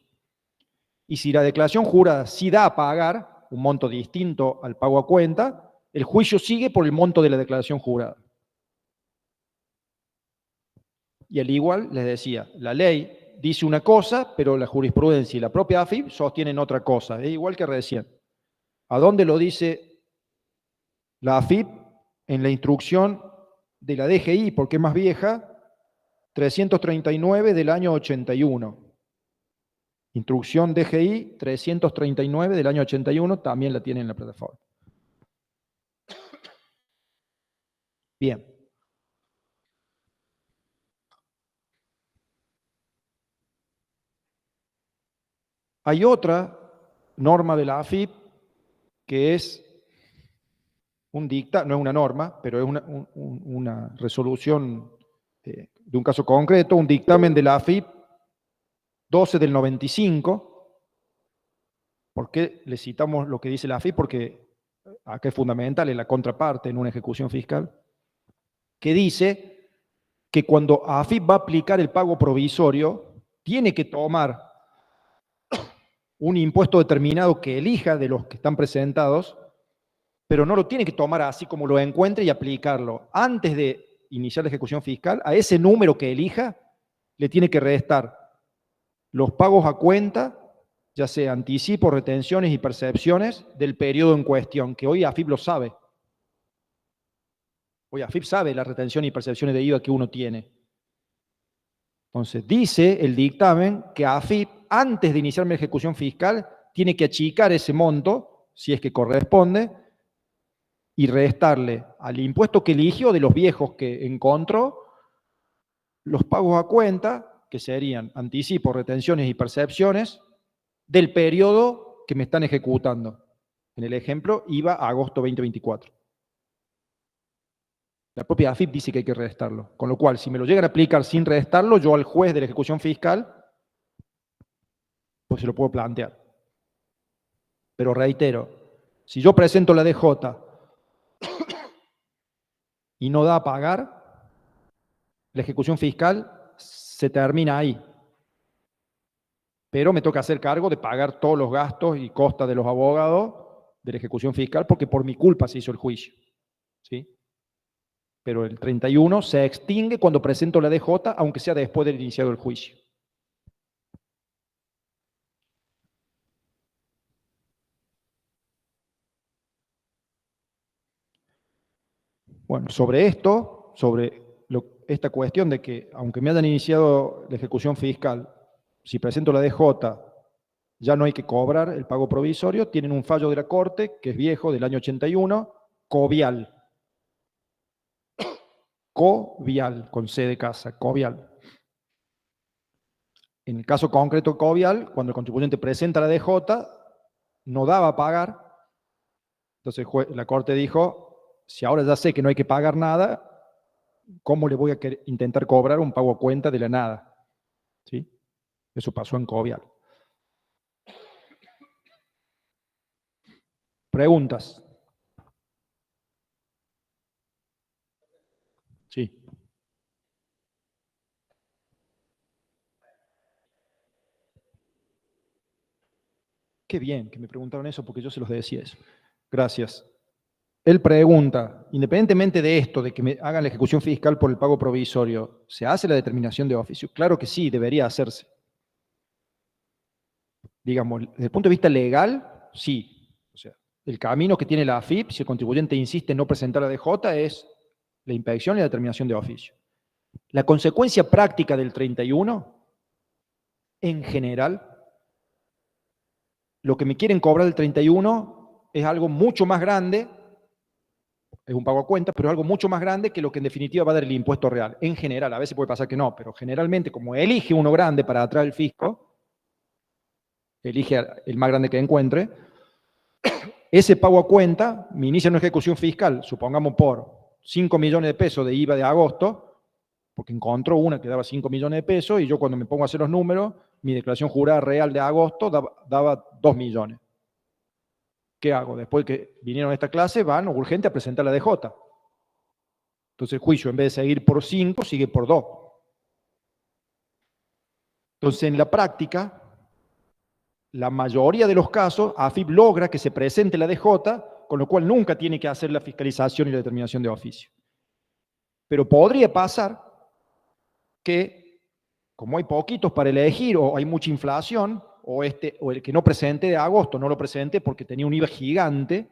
Y si la declaración jurada sí da a pagar un monto distinto al pago a cuenta, el juicio sigue por el monto de la declaración jurada. Y al igual, les decía, la ley dice una cosa, pero la jurisprudencia y la propia AFIP sostienen otra cosa. Es igual que recién. ¿A dónde lo dice la AFIP? En la instrucción de la DGI, porque es más vieja, 339 del año 81. Instrucción DGI 339 del año 81, también la tienen en la plataforma. Bien. Hay otra norma de la AFIP que es un dicta, no es una norma, pero es una resolución de un caso concreto, un dictamen de la AFIP 12 del 95. ¿Por qué le citamos lo que dice la AFIP? Porque acá es fundamental, es la contraparte en una ejecución fiscal, que dice que cuando AFIP va a aplicar el pago provisorio, tiene que tomar un impuesto determinado que elija de los que están presentados, pero no lo tiene que tomar así como lo encuentre y aplicarlo. Antes de iniciar la ejecución fiscal, a ese número que elija le tiene que restar los pagos a cuenta, ya sea anticipos, retenciones y percepciones del periodo en cuestión, que hoy AFIP lo sabe. Hoy AFIP sabe la retención y percepciones de IVA que uno tiene. Entonces, dice el dictamen que AFIP, antes de iniciar la ejecución fiscal, tiene que achicar ese monto, si es que corresponde, y restarle al impuesto que eligió de los viejos que encontró, los pagos a cuenta, que serían anticipos, retenciones y percepciones, del periodo que me están ejecutando. En el ejemplo, IVA a agosto 2024. La propia AFIP dice que hay que restarlo. Con lo cual, si me lo llegan a aplicar sin restarlo, yo al juez de la ejecución fiscal, pues se lo puedo plantear. Pero reitero, si yo presento la DJ y no da a pagar, la ejecución fiscal se termina ahí. Pero me toca hacer cargo de pagar todos los gastos y costas de los abogados de la ejecución fiscal porque por mi culpa se hizo el juicio. ¿Sí? Pero el 31 se extingue cuando presento la DJ, aunque sea después del iniciado del juicio. Bueno, sobre esto, esta cuestión de que, aunque me hayan iniciado la ejecución fiscal, si presento la DJ, ya no hay que cobrar el pago provisorio, tienen un fallo de la Corte, que es viejo, del año 81, Covial. Covial, con C de casa, Covial. En el caso concreto Covial, cuando el contribuyente presenta la DJ, no daba a pagar, entonces la Corte dijo, si ahora ya sé que no hay que pagar nada, ¿cómo le voy a intentar cobrar un pago a cuenta de la nada? ¿Sí? Eso pasó en Covial. ¿Preguntas? Sí. Qué bien que me preguntaron eso porque yo se los decía eso. Gracias. él pregunta, independientemente de esto, de que me hagan la ejecución fiscal por el pago provisorio, ¿se hace la determinación de oficio? Claro que sí, debería hacerse. Digamos, desde el punto de vista legal, sí. O sea, el camino que tiene la AFIP, si el contribuyente insiste en no presentar la DJ, es la inspección y la determinación de oficio. La consecuencia práctica del 31, en general, lo que me quieren cobrar del 31 es algo mucho más grande, es un pago a cuenta, pero es algo mucho más grande que lo que en definitiva va a dar el impuesto real. En general, a veces puede pasar que no, pero generalmente, como elige uno grande para atraer el fisco, elige el más grande que encuentre, ese pago a cuenta me inicia una ejecución fiscal, supongamos por 5 millones de pesos de IVA de agosto, porque encontró una que daba 5 millones de pesos, y yo cuando me pongo a hacer los números, mi declaración jurada real de agosto daba 2 millones. ¿Qué hago? Después que vinieron a esta clase, van urgente a presentar la DJ. Entonces el juicio, en vez de seguir por 5, sigue por 2. Entonces, en la práctica, la mayoría de los casos, AFIP logra que se presente la DJ, con lo cual nunca tiene que hacer la fiscalización y la determinación de oficio. Pero podría pasar que, como hay poquitos para elegir, o hay mucha inflación, o el que no presente de agosto no lo presente porque tenía un IVA gigante,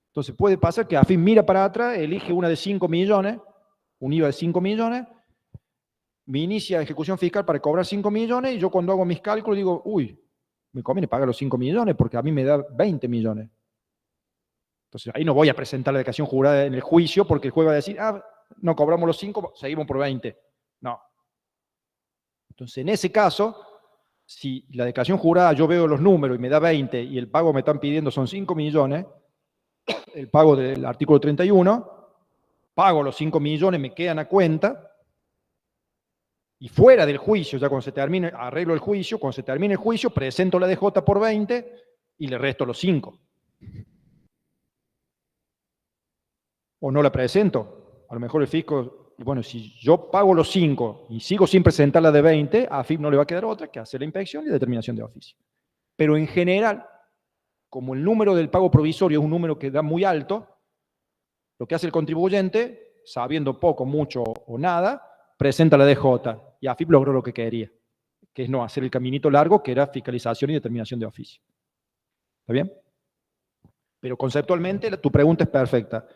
entonces puede pasar que AFIP mira para atrás, elige una de 5 millones, un IVA de 5 millones, me inicia ejecución fiscal para cobrar 5 millones, y yo cuando hago mis cálculos digo, uy, me conviene pagar los 5 millones porque a mí me da 20 millones. Entonces ahí no voy a presentar la declaración jurada en el juicio porque el juez va a decir, no cobramos los 5, seguimos por 20. No. Entonces en ese caso, si la declaración jurada yo veo los números y me da 20 y el pago me están pidiendo son 5 millones, el pago del artículo 31, pago los 5 millones, me quedan a cuenta, y fuera del juicio, ya cuando se termine, arreglo el juicio, cuando se termine el juicio, presento la DJ por 20 y le resto los 5. O no la presento. A lo mejor el fisco, bueno, si yo pago los 5 y sigo sin presentar la de 20, a AFIP no le va a quedar otra que hacer la inspección y determinación de oficio. Pero en general, como el número del pago provisorio es un número que da muy alto, lo que hace el contribuyente, sabiendo poco, mucho o nada, presenta la DJ, y AFIP logró lo que quería, que es no hacer el caminito largo, que era fiscalización y determinación de oficio. ¿Está bien? Pero conceptualmente tu pregunta es perfecta.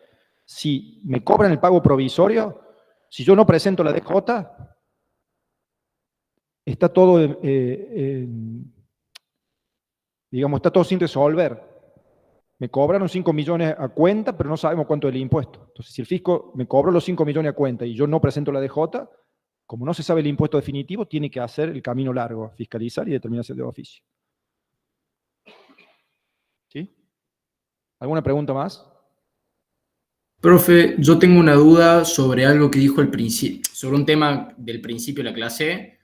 Si me cobran el pago provisorio, si yo no presento la DJ, está todo, digamos, está todo sin resolver. Me cobraron 5 millones a cuenta, pero no sabemos cuánto es el impuesto. Entonces, si el fisco me cobró los 5 millones a cuenta y yo no presento la DJ, como no se sabe el impuesto definitivo, tiene que hacer el camino largo, fiscalizar y determinación de oficio. ¿Sí? ¿Alguna pregunta más? Profe, yo tengo una duda sobre algo que dijo al principio, sobre un tema del principio de la clase,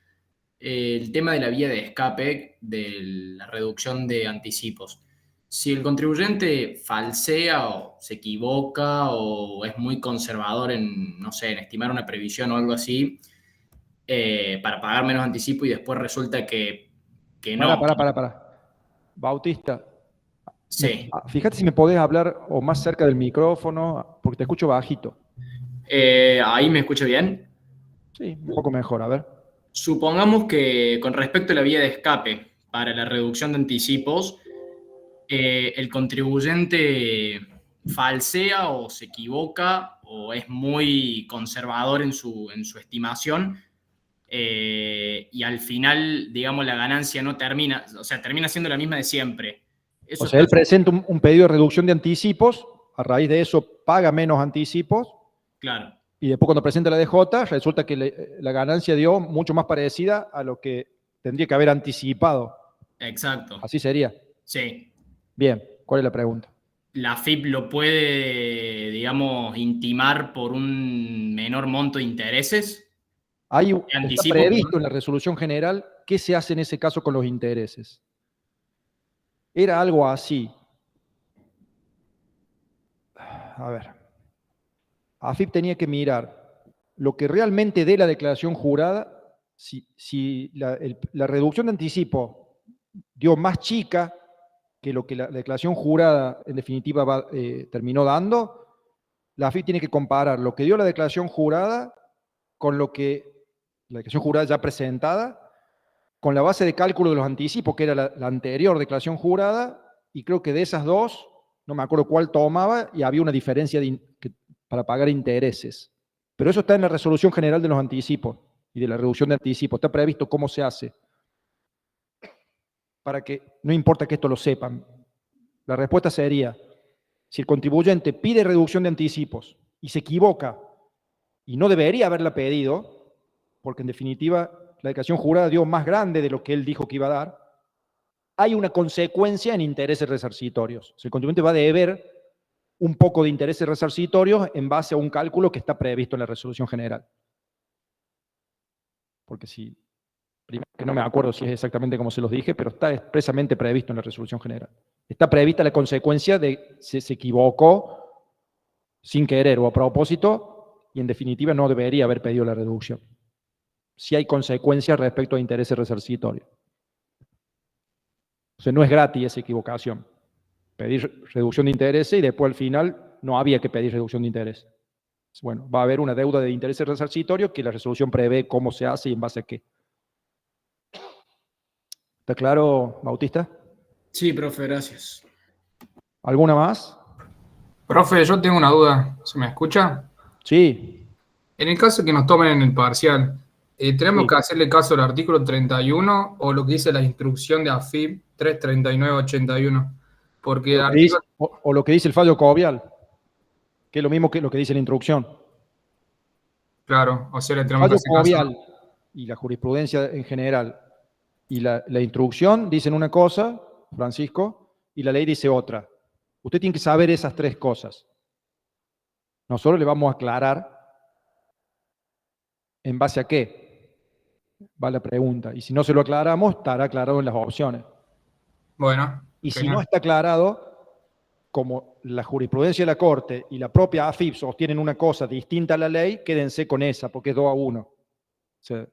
el tema de la vía de escape de la reducción de anticipos. Si el contribuyente falsea o se equivoca o es muy conservador en, no sé, en estimar una previsión o algo así, para pagar menos anticipo y después resulta que no. Para. Bautista. Sí. Fíjate si me podés hablar o más cerca del micrófono, porque te escucho bajito. ¿Ahí me escucha bien? Sí, un poco mejor, a ver. Supongamos que con respecto a la vía de escape para la reducción de anticipos, el contribuyente falsea o se equivoca o es muy conservador en su estimación, y al final, digamos, la ganancia no termina, o sea, termina siendo la misma de siempre. O sea, él presenta un pedido de reducción de anticipos, a raíz de eso paga menos anticipos. Claro. Y después cuando presenta la DJ, resulta que la ganancia dio mucho más parecida a lo que tendría que haber anticipado. Exacto. Así sería. Sí. Bien, ¿cuál es la pregunta? ¿La AFIP lo puede, digamos, intimar por un menor monto de intereses? Está previsto en la resolución general qué se hace en ese caso con los intereses. Era algo así. A ver. AFIP tenía que mirar lo que realmente dé la declaración jurada, si la reducción de anticipo dio más chica que lo que la declaración jurada en definitiva terminó dando, la AFIP tiene que comparar lo que dio la declaración jurada con lo que la declaración jurada ya presentada, con la base de cálculo de los anticipos, que era la anterior declaración jurada, y creo que de esas dos, no me acuerdo cuál tomaba, y había una diferencia para pagar intereses. Pero eso está en la resolución general de los anticipos y de la reducción de anticipos. Está previsto cómo se hace. Para que, no importa que esto lo sepan, la respuesta sería, si el contribuyente pide reducción de anticipos y se equivoca, y no debería haberla pedido, porque en definitiva la declaración jurada dio más grande de lo que él dijo que iba a dar, hay una consecuencia en intereses resarcitorios. O sea, el contribuyente va a deber un poco de intereses resarcitorios en base a un cálculo que está previsto en la resolución general. Porque si, primero que no me acuerdo si es exactamente como se los dije, pero está expresamente previsto en la resolución general. Está prevista la consecuencia de si se equivocó sin querer o a propósito, y en definitiva no debería haber pedido la reducción. Si hay consecuencias respecto a intereses resarcitorios. O sea, no es gratis esa equivocación. Pedir reducción de intereses y después al final no había que pedir reducción de interés. Bueno, va a haber una deuda de intereses resarcitorios que la resolución prevé cómo se hace y en base a qué. ¿Está claro, Bautista? Sí, profe, gracias. ¿Alguna más? Profe, yo tengo una duda. ¿Se me escucha? Sí. En el caso que nos tomen en el parcial, ¿tenemos Sí. que hacerle caso al artículo 31 o lo que dice la instrucción de AFIP 33981? Porque el artículo... O lo que dice el fallo cobial, que es lo mismo que lo que dice la instrucción. Claro, o sea, le El tenemos que fallo hacer caso. cobial y la jurisprudencia en general y la instrucción dicen una cosa, Francisco, y la ley dice otra. Usted tiene que saber esas tres cosas. Nosotros le vamos a aclarar en base a qué va la pregunta. Y si no se lo aclaramos, estará aclarado en las opciones. Bueno, Y si genial. no está aclarado, como la jurisprudencia de la Corte y la propia AFIP sostienen una cosa distinta a la ley, quédense con esa, porque es 2-1. O sea,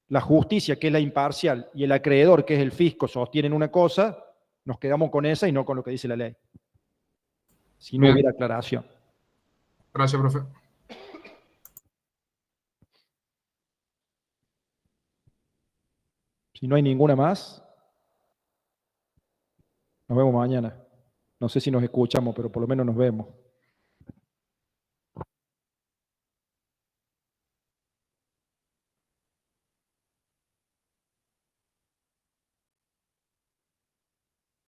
la justicia, que es la imparcial, y el acreedor, que es el fisco, sostienen una cosa, nos quedamos con esa y no con lo que dice la ley. Si no Bien. hubiera aclaración. Gracias, profe. Si no hay ninguna más, nos vemos mañana. No sé si nos escuchamos, pero por lo menos nos vemos.